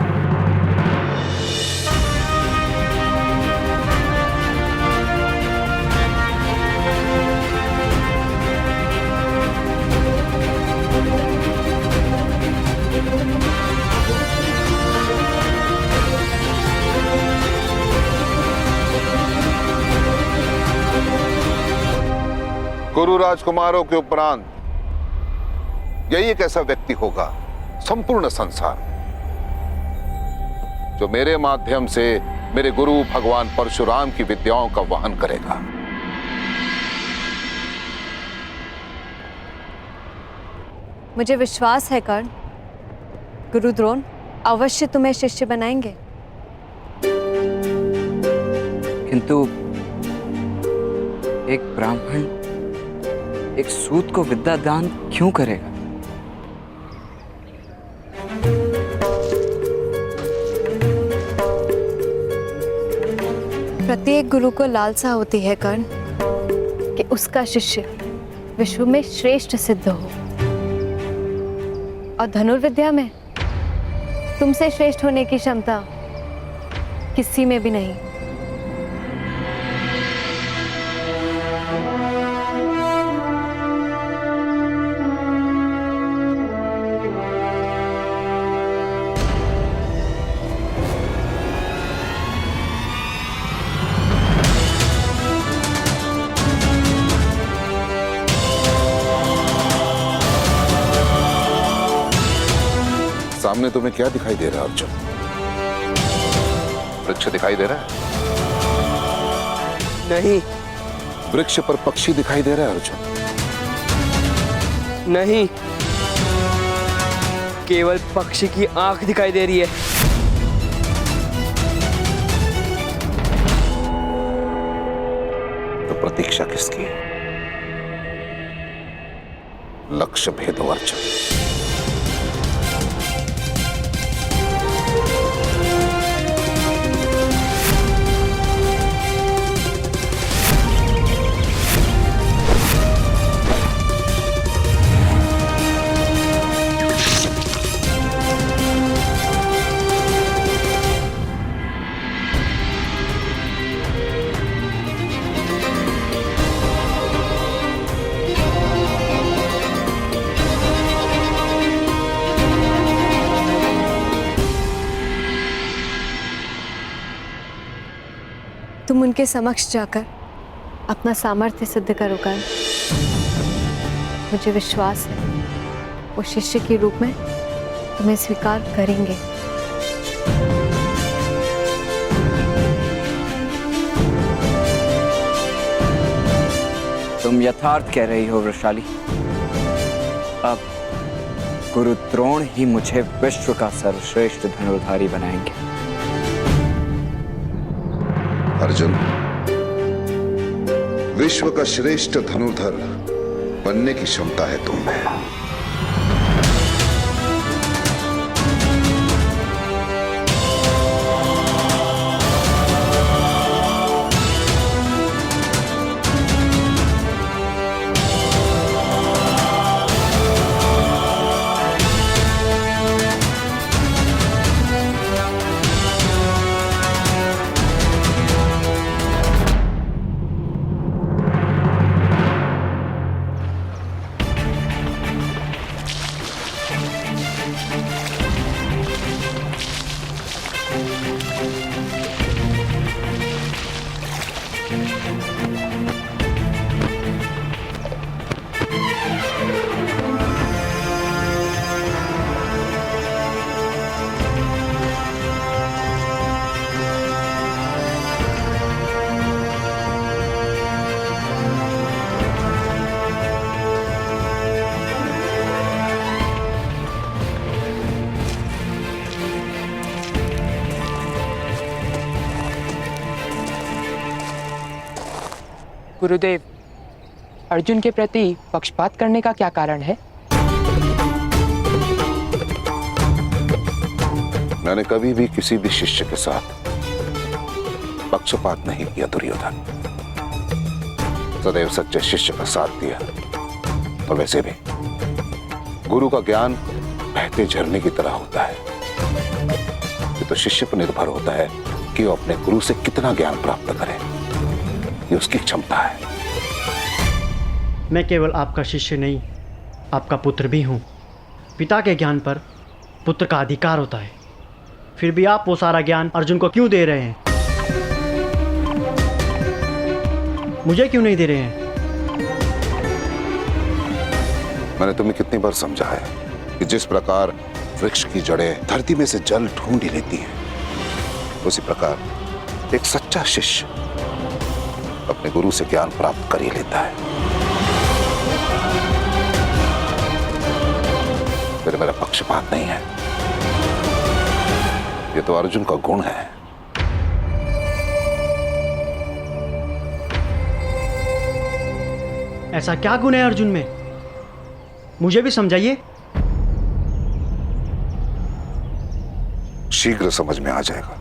गुरु राजकुमारों के उपरांत यही एक ऐसा व्यक्ति होगा संपूर्ण संसार जो मेरे माध्यम से मेरे गुरु भगवान परशुराम की विद्याओं का वहन करेगा। मुझे विश्वास है कर्ण, गुरु द्रोण अवश्य तुम्हें शिष्य बनाएंगे। किंतु एक ब्राह्मण एक सूत को विद्या दान क्यों करेगा? प्रत्येक गुरु को लालसा होती है कर्ण कि उसका शिष्य विश्व में श्रेष्ठ सिद्ध हो, और धनुर्विद्या में तुमसे श्रेष्ठ होने की क्षमता किसी में भी नहीं। सामने तुम्हें क्या दिखाई दे रहा है अर्जुन? वृक्ष दिखाई दे रहा है? नहीं। वृक्ष पर पक्षी दिखाई दे रहा है अर्जुन? नहीं, केवल पक्षी की आंख दिखाई दे रही है। तो प्रतीक्षा किसकी है? लक्ष्य भेदो अर्जुन। तुम उनके समक्ष जाकर अपना सामर्थ्य सिद्ध करो कर्ण। मुझे विश्वास है वो शिष्य के रूप में तुम्हें स्वीकार करेंगे। तुम यथार्थ कह रही हो वृषाली। अब गुरु द्रोण ही मुझे विश्व का सर्वश्रेष्ठ धनुर्धारी बनाएंगे। अर्जुन, विश्व का श्रेष्ठ धनुर्धर बनने की क्षमता है तुम में। गुरुदेव, अर्जुन के प्रति पक्षपात करने का क्या कारण है? मैंने कभी भी किसी भी शिष्य के साथ पक्षपात नहीं किया दुर्योधन। सदैव सच्चे शिष्य का साथ दिया। और वैसे भी गुरु का ज्ञान बहते झरने की तरह होता है। ये तो शिष्य पर निर्भर होता है कि वो अपने गुरु से कितना ज्ञान प्राप्त करे। ये उसकी क्षमता है। मैं केवल आपका शिष्य नहीं, आपका पुत्र भी हूँ। पिता के ज्ञान पर पुत्र का अधिकार होता है। फिर भी आप वो सारा ज्ञान अर्जुन को क्यों दे रहे हैं? मुझे क्यों नहीं दे रहे हैं? मैंने तुम्हें कितनी बार समझाया कि जिस प्रकार वृक्ष की जड़ें धरती में से जल ढूंढ ही लेती हैं, उसी प्रकार एक सच्चा शिष्य अपने गुरु से ज्ञान प्राप्त कर ही लेता है। फिर मेरा पक्षपात नहीं है, ये तो अर्जुन का गुण है। ऐसा क्या गुण है अर्जुन में? मुझे भी समझाइए। शीघ्र समझ में आ जाएगा।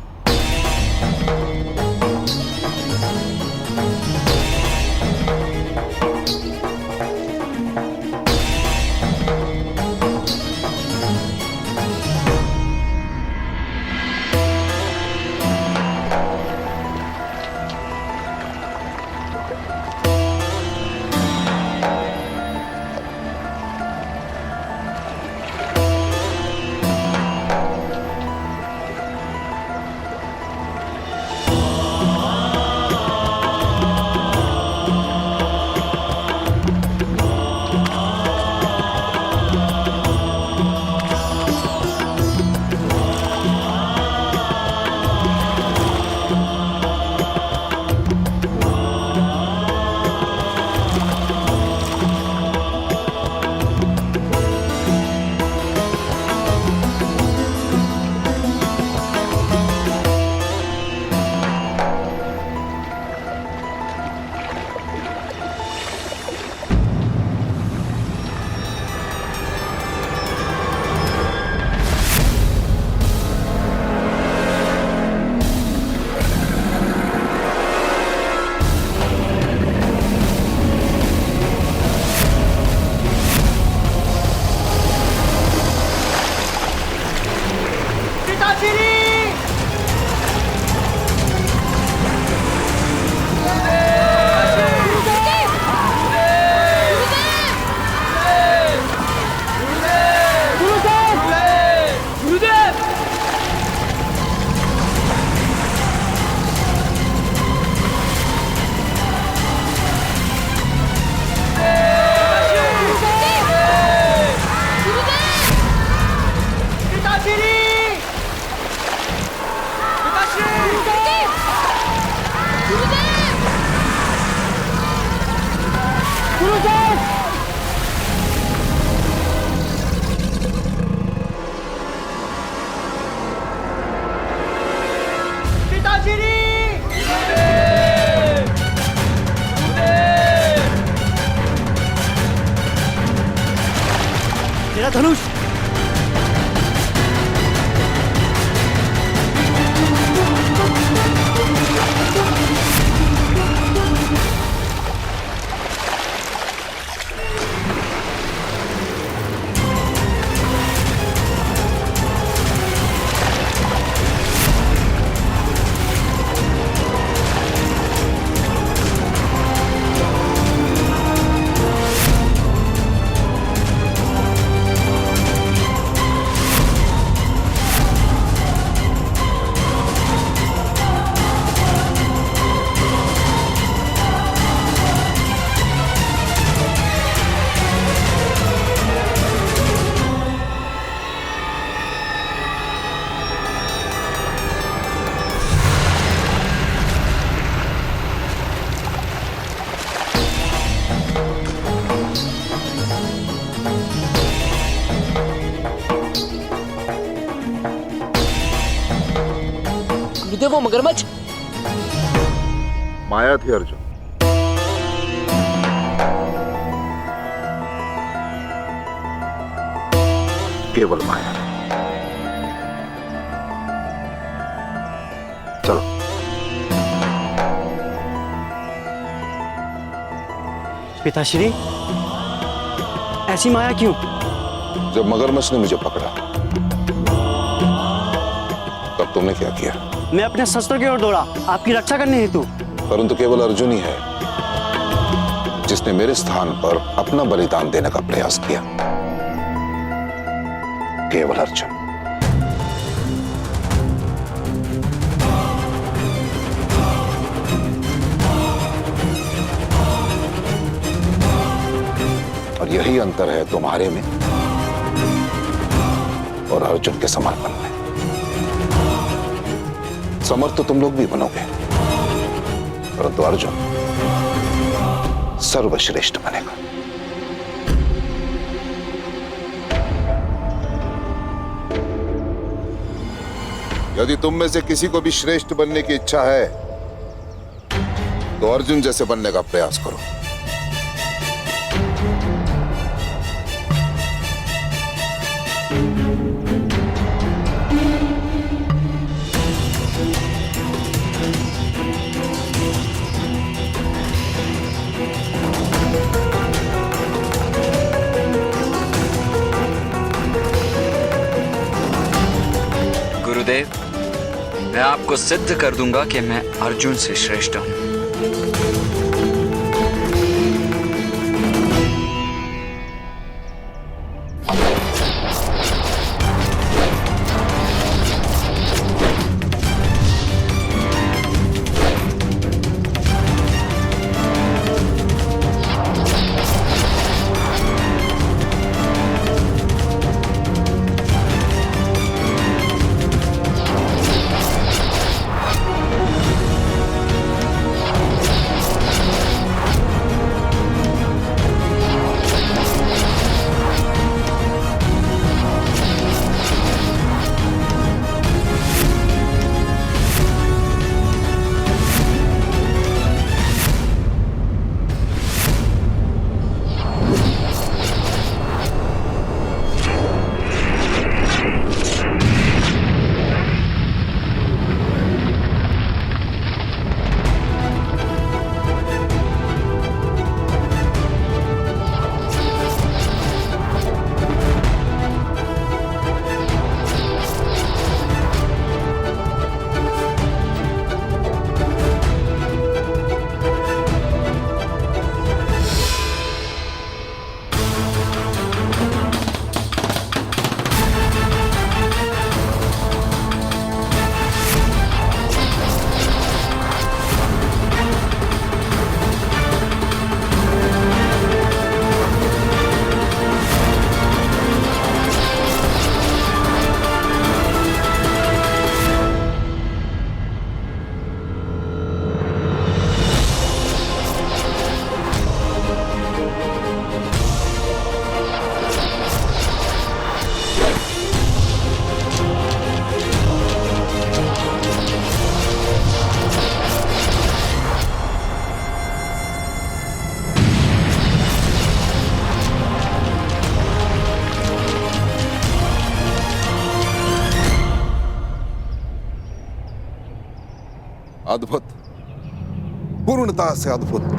तेरा धनुष। वो मगरमच्छ माया थी अर्जुन। केवल माया। चलो। पिताश्री, ऐसी माया क्यों? जब मगरमच्छ ने मुझे पकड़ा तब तुमने क्या किया? मैं अपने शस्त्र की ओर दौड़ा, आपकी रक्षा करने हेतु। परंतु केवल अर्जुन ही है जिसने मेरे स्थान पर अपना बलिदान देने का प्रयास किया। केवल अर्जुन। और यही अंतर है तुम्हारे में और अर्जुन के समर्पण में। समर्थ तो तुम लोग भी बनोगे, परंतु अर्जुन सर्वश्रेष्ठ बनेगा। यदि तुम में से किसी को भी श्रेष्ठ बनने की इच्छा है तो अर्जुन जैसे बनने का प्रयास करो। गुरुदेव, मैं आपको सिद्ध कर दूंगा कि मैं अर्जुन से श्रेष्ठ हूं। अद्भुत, पूर्णता से अद्भुत।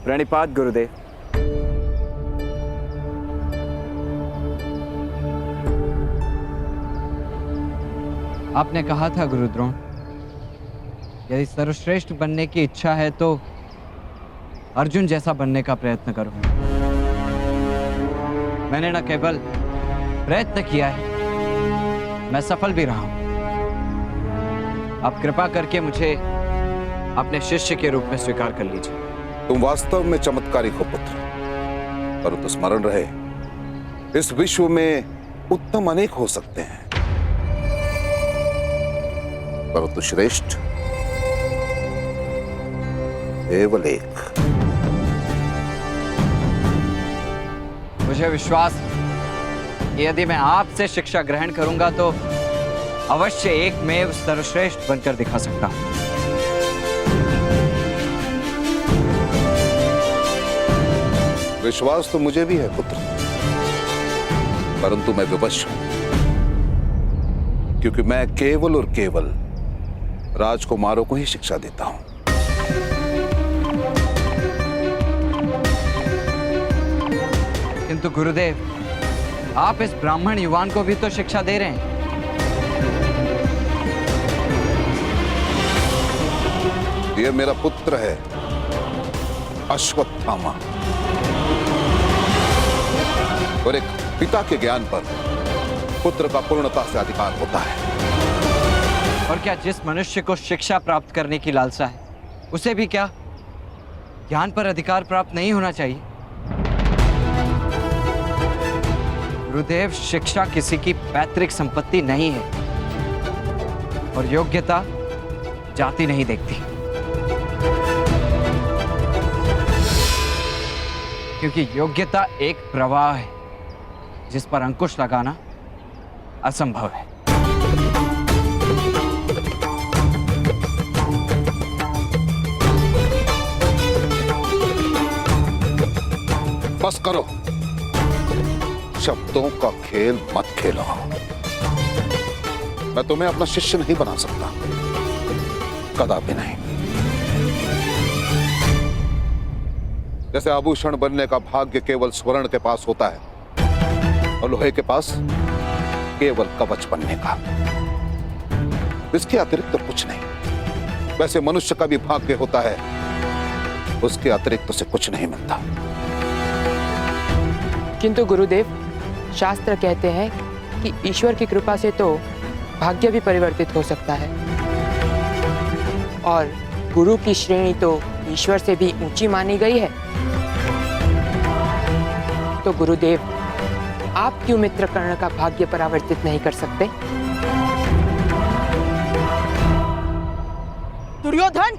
प्रणिपात गुरुदेव। आपने कहा था गुरुद्रोण, यदि सर्वश्रेष्ठ बनने की इच्छा है तो अर्जुन जैसा बनने का प्रयत्न करो। मैंने न केवल प्रयत्न किया है, मैं सफल भी रहा हूं। आप कृपा करके मुझे अपने शिष्य के रूप में स्वीकार कर लीजिए। तुम वास्तव में चमत्कारी हो पुत्र, परंतु स्मरण रहे, इस विश्व में उत्तम अनेक हो सकते हैं, परंतु श्रेष्ठ केवल एक। मुझे विश्वास है कि यदि मैं आपसे शिक्षा ग्रहण करूंगा तो अवश्य एक में सर्वश्रेष्ठ बनकर दिखा सकता हूं। विश्वास तो मुझे भी है पुत्र, परंतु मैं विवश हूं, क्योंकि मैं केवल और केवल राजकुमारों को ही शिक्षा देता हूं। किंतु गुरुदेव, आप इस ब्राह्मण युवान को भी तो शिक्षा दे रहे हैं। यह मेरा पुत्र है, अश्वत्थामा, और एक पिता के ज्ञान पर पुत्र का पूर्णता से अधिकार होता है। और क्या जिस मनुष्य को शिक्षा प्राप्त करने की लालसा है, उसे भी क्या ज्ञान पर अधिकार प्राप्त नहीं होना चाहिए? गुरुदेव, शिक्षा किसी की पैतृक संपत्ति नहीं है, और योग्यता जाति नहीं देखती, क्योंकि योग्यता एक प्रवाह है जिस पर अंकुश लगाना असंभव है। बस करो, शब्दों का खेल मत खेलो। मैं तुम्हें अपना शिष्य नहीं बना सकता, कदापि नहीं। जैसे आभूषण बनने का भाग्य केवल स्वर्ण के पास होता है और लोहे के पास केवल कवच बनने का, इसके अतिरिक्त तो कुछ नहीं। वैसे मनुष्य का भी भाग्य होता है, उसके अतिरिक्त उसे कुछ नहीं मिलता। किंतु गुरुदेव, शास्त्र कहते हैं कि ईश्वर की कृपा से तो भाग्य भी परिवर्तित हो सकता है, और गुरु की श्रेणी तो ईश्वर से भी ऊंची मानी गई है। तो गुरुदेव, आप क्यों मित्र कर्ण का भाग्य परिवर्तित नहीं कर सकते? दुर्योधन,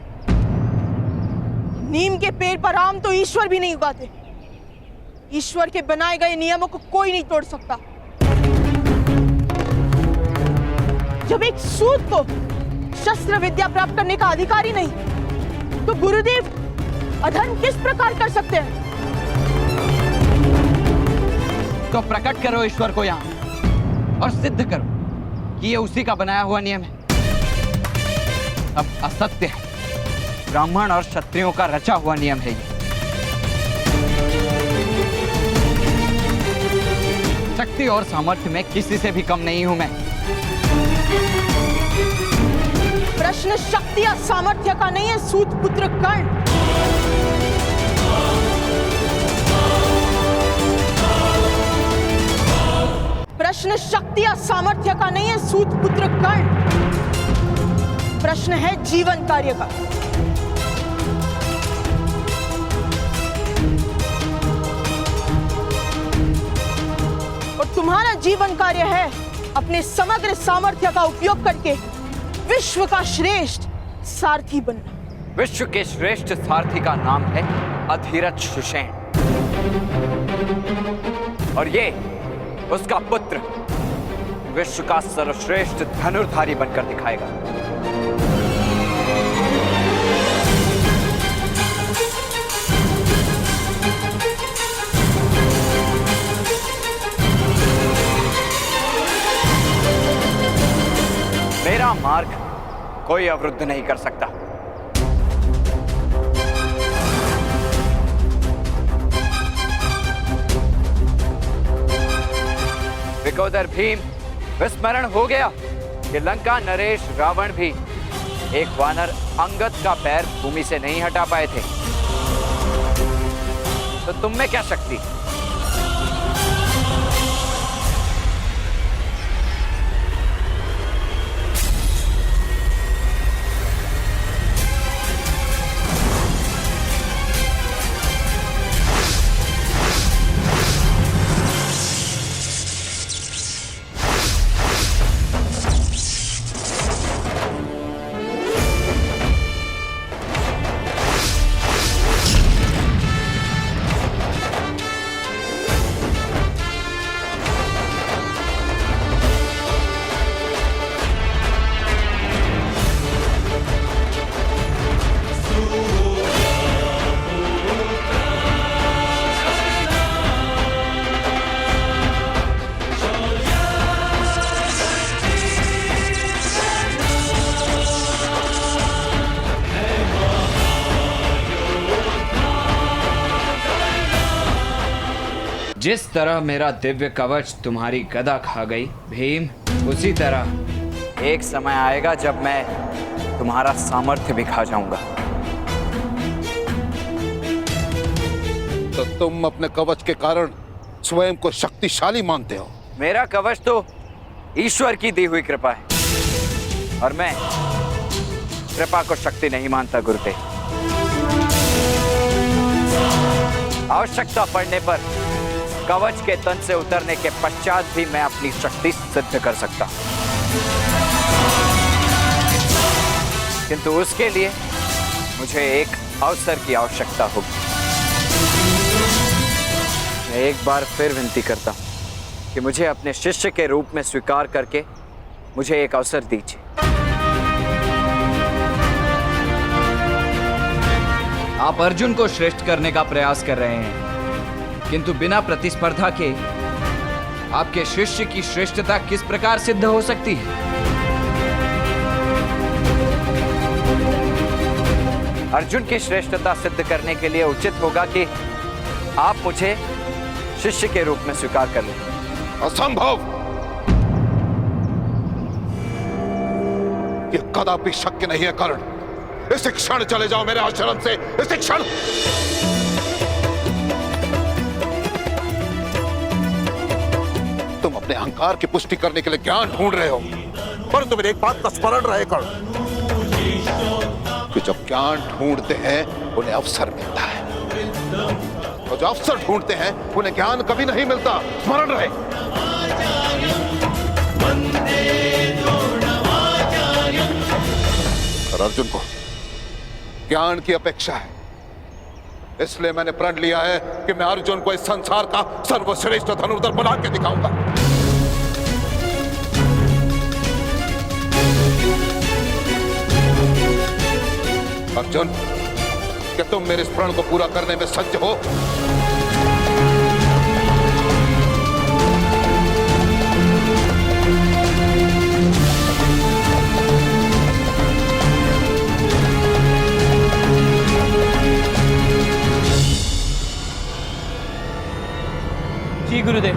नीम के पेड़ पर आम तो ईश्वर भी नहीं उगाते। ईश्वर के बनाए गए नियमों को कोई नहीं तोड़ सकता। जब एक सूत को शस्त्र विद्या प्राप्त करने का अधिकार ही नहीं, तो गुरुदेव अधर्म किस प्रकार कर सकते हैं? तो प्रकट करो ईश्वर को यहाँ और सिद्ध करो कि ये उसी का बनाया हुआ नियम है। अब असत्य है, ब्राह्मण और क्षत्रियों का रचा हुआ नियम है ये। शक्ति और सामर्थ्य में किसी से भी कम नहीं हूं मैं। प्रश्न शक्ति या सामर्थ्य का नहीं है सूत पुत्र कर्ण। प्रश्न शक्ति या सामर्थ्य का नहीं है सूत पुत्र कर्ण। प्रश्न है जीवन कार्य का। और तुम्हारा जीवन कार्य है अपने समग्र सामर्थ्य का उपयोग करके विश्व का श्रेष्ठ सारथी बनना। विश्व के श्रेष्ठ सारथी का नाम है अधीरथ सुषेण, और ये उसका पुत्र विश्व का सर्वश्रेष्ठ धनुर्धारी बनकर दिखाएगा। मेरा मार्ग कोई अवरुद्ध नहीं कर सकता। विकोदर भीम, विस्मरण हो गया कि लंका नरेश रावण भी एक वानर अंगद का पैर भूमि से नहीं हटा पाए थे। तो तुम में क्या शक्ति? जिस तरह मेरा दिव्य कवच तुम्हारी गदा खा गई भीम, उसी तरह एक समय आएगा जब मैं तुम्हारा सामर्थ्य भी खा जाऊंगा। तो तुम अपने कवच के कारण स्वयं को शक्तिशाली मानते हो? मेरा कवच तो ईश्वर की दी हुई कृपा है और मैं कृपा को शक्ति नहीं मानता गुरुदेव। आवश्यकता पड़ने पर कवच के तन से उतरने के पश्चात भी मैं अपनी शक्ति सिद्ध कर सकता हूं, किंतु उसके लिए मुझे एक अवसर की आवश्यकता होगी। मैं एक बार फिर विनती करता हूं कि मुझे अपने शिष्य के रूप में स्वीकार करके मुझे एक अवसर दीजिए। आप अर्जुन को श्रेष्ठ करने का प्रयास कर रहे हैं, किंतु बिना प्रतिस्पर्धा के आपके शिष्य की श्रेष्ठता किस प्रकार सिद्ध हो सकती है? अर्जुन की श्रेष्ठता सिद्ध करने के लिए उचित होगा कि आप मुझे शिष्य के रूप में स्वीकार कर लें। असंभव! यह कदापि शक्य नहीं है कर्ण। इस क्षण चले जाओ मेरे आश्रम से, इस क्षण। तुम अपने अहंकार की पुष्टि करने के लिए ज्ञान ढूंढ रहे हो, परंतु मेरी एक बात का स्मरण रहे कर्ण कि जब ज्ञान ढूंढते हैं उन्हें अवसर मिलता है, और जो अवसर ढूंढते हैं उन्हें ज्ञान कभी नहीं मिलता। स्मरण रहे। और अर्जुन को ज्ञान की अपेक्षा है, इसलिए मैंने प्रण लिया है कि मैं अर्जुन को इस संसार का सर्वश्रेष्ठ धनुर्धर बना के दिखाऊंगा। अर्जुन, क्या तुम मेरे इस प्रण को पूरा करने में सज्ज हो? जी गुरुदेव।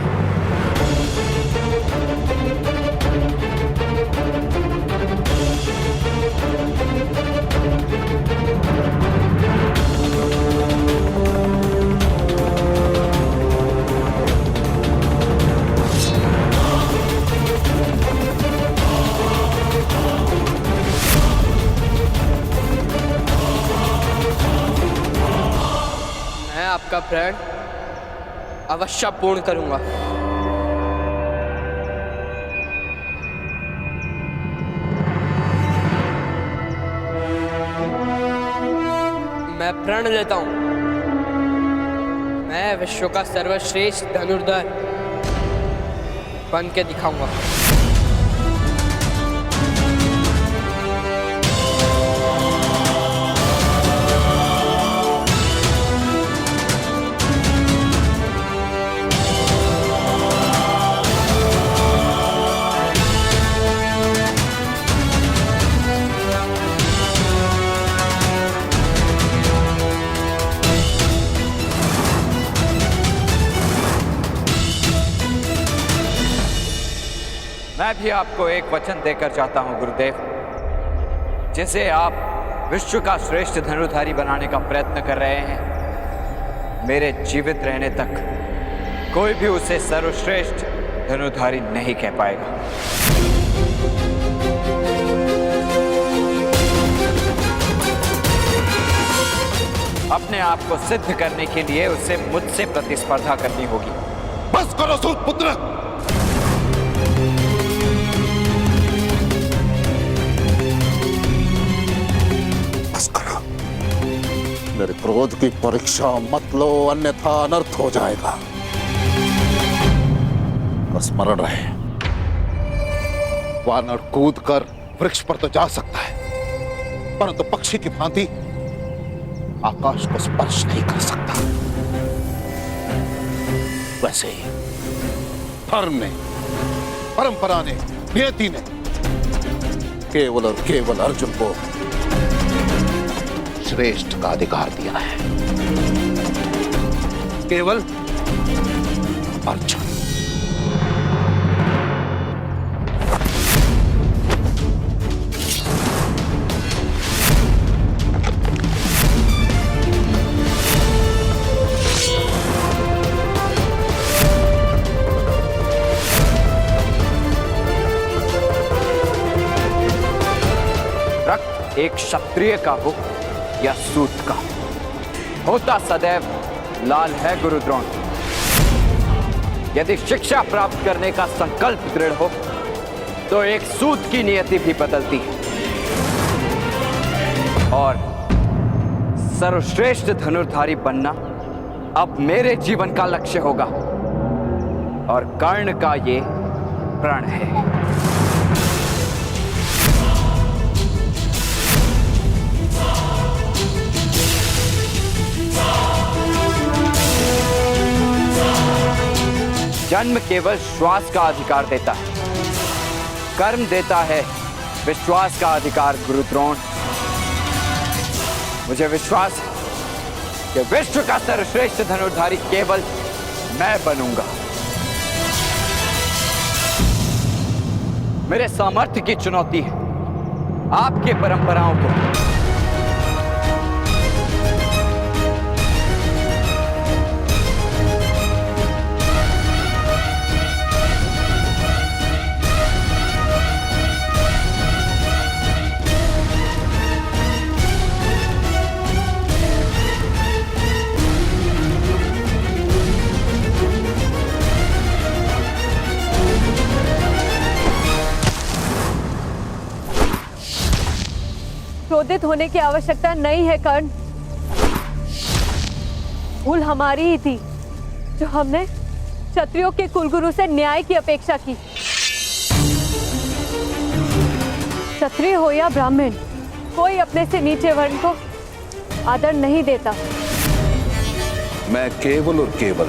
मैं आपका प्रण अवश्य पूर्ण करूंगा। मैं प्रण लेता हूं, मैं विश्व का सर्वश्रेष्ठ धनुर्धर बन के दिखाऊंगा। मैं भी आपको एक वचन देकर जाता हूं गुरुदेव, जिसे आप विश्व का श्रेष्ठ धनुर्धारी बनाने का प्रयत्न कर रहे हैं। मेरे जीवित रहने तक कोई भी उसे सर्वश्रेष्ठ धनुर्धारी नहीं कह पाएगा। अपने आप को सिद्ध करने के लिए उसे मुझसे प्रतिस्पर्धा करनी होगी। बस करो सूत पुत्र! मेरे क्रोध की परीक्षा मत लो, अन्यथा अनर्थ हो जाएगा। स्मरण रहे, वानर कूद कर वृक्ष पर तो जा सकता है, परंतु पक्षी की भांति आकाश को स्पर्श नहीं कर सकता। वैसे ही धर्म ने, परंपरा ने, नियति ने केवल और केवल अर्जुन को श्रेष्ठ का अधिकार दिया है। केवल अर्जुन। रक्त एक क्षत्रिय का हो या सूत का, होता सदैव लाल है गुरु द्रोण। यदि शिक्षा प्राप्त करने का संकल्प दृढ़ हो तो एक सूत की नियति भी बदलती है और सर्वश्रेष्ठ धनुर्धारी बनना अब मेरे जीवन का लक्ष्य होगा और कर्ण का ये प्रण है। जन्म केवल श्वास का अधिकार देता है, कर्म देता है विश्वास का अधिकार गुरु द्रोण। मुझे विश्वास है कि विश्व का सर्वश्रेष्ठ धनुर्धारी केवल मैं बनूंगा। मेरे सामर्थ्य की चुनौती है आपके परंपराओं को। क्रोधित होने की आवश्यकता नहीं है कर्ण। भूल हमारी ही थी जो हमने क्षत्रियों के कुलगुरु से न्याय की अपेक्षा की। क्षत्रिय हो या ब्राह्मण, कोई अपने से नीचे वर्ण को आदर नहीं देता। मैं केवल और केवल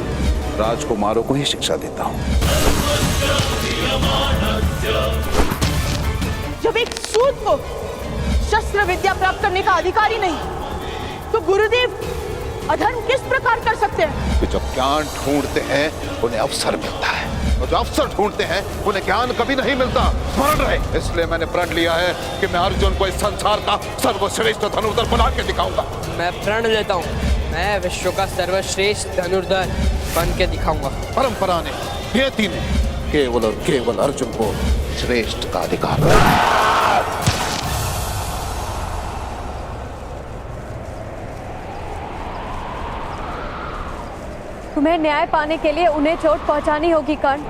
राजकुमारों को ही शिक्षा देता हूं। जब एक सूत को शस्त्र विद्या प्राप्त करने का अधिकार ही नहीं तो गुरुदेव अधर्म किस प्रकार कर सकते हैं? कि जब ज्ञान ढूंढते हैं उन्हें अवसर मिलता है और जो अवसर ढूंढते हैं उन्हें ज्ञान कभी नहीं मिलता। स्मरण रहे, इसलिए मैंने प्रण लिया है कि मैं अर्जुन को इस संसार का सर्वश्रेष्ठ धनुर्धर बना के दिखाऊंगा। मैं प्रण लेता हूँ, मैं विश्व का सर्वश्रेष्ठ धनुर्धर बन के दिखाऊंगा। परंपरा ने, नियति ने केवल और केवल अर्जुन को श्रेष्ठ का अधिकार। तुम्हें न्याय पाने के लिए उन्हें चोट पहुंचानी होगी कर्ण।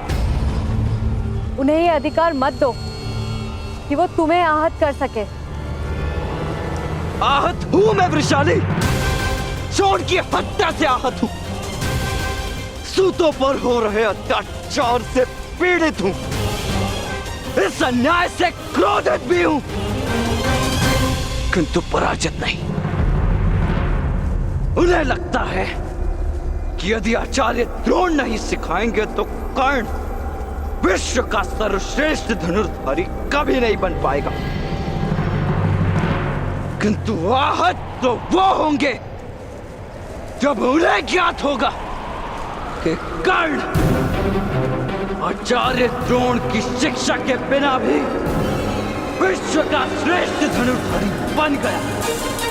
उन्हें ये अधिकार मत दो कि वो तुम्हें आहत कर सके। आहत हूं मैं वृषाली, चोट की हत्या से आहत हूं, सूतों पर हो रहे अत्याचार से पीड़ित हूं, इस अन्याय से क्रोधित भी हूं, किंतु पराजित नहीं। उन्हें लगता है कि यदि आचार्य द्रोण नहीं सिखाएंगे तो कर्ण विश्व का सर्वश्रेष्ठ धनुर्धारी कभी नहीं बन पाएगा। किंतु आहत तो वो होंगे जब उन्हें ज्ञात होगा कि कर्ण आचार्य द्रोण की शिक्षा के बिना भी विश्व का श्रेष्ठ धनुर्धारी बन गया।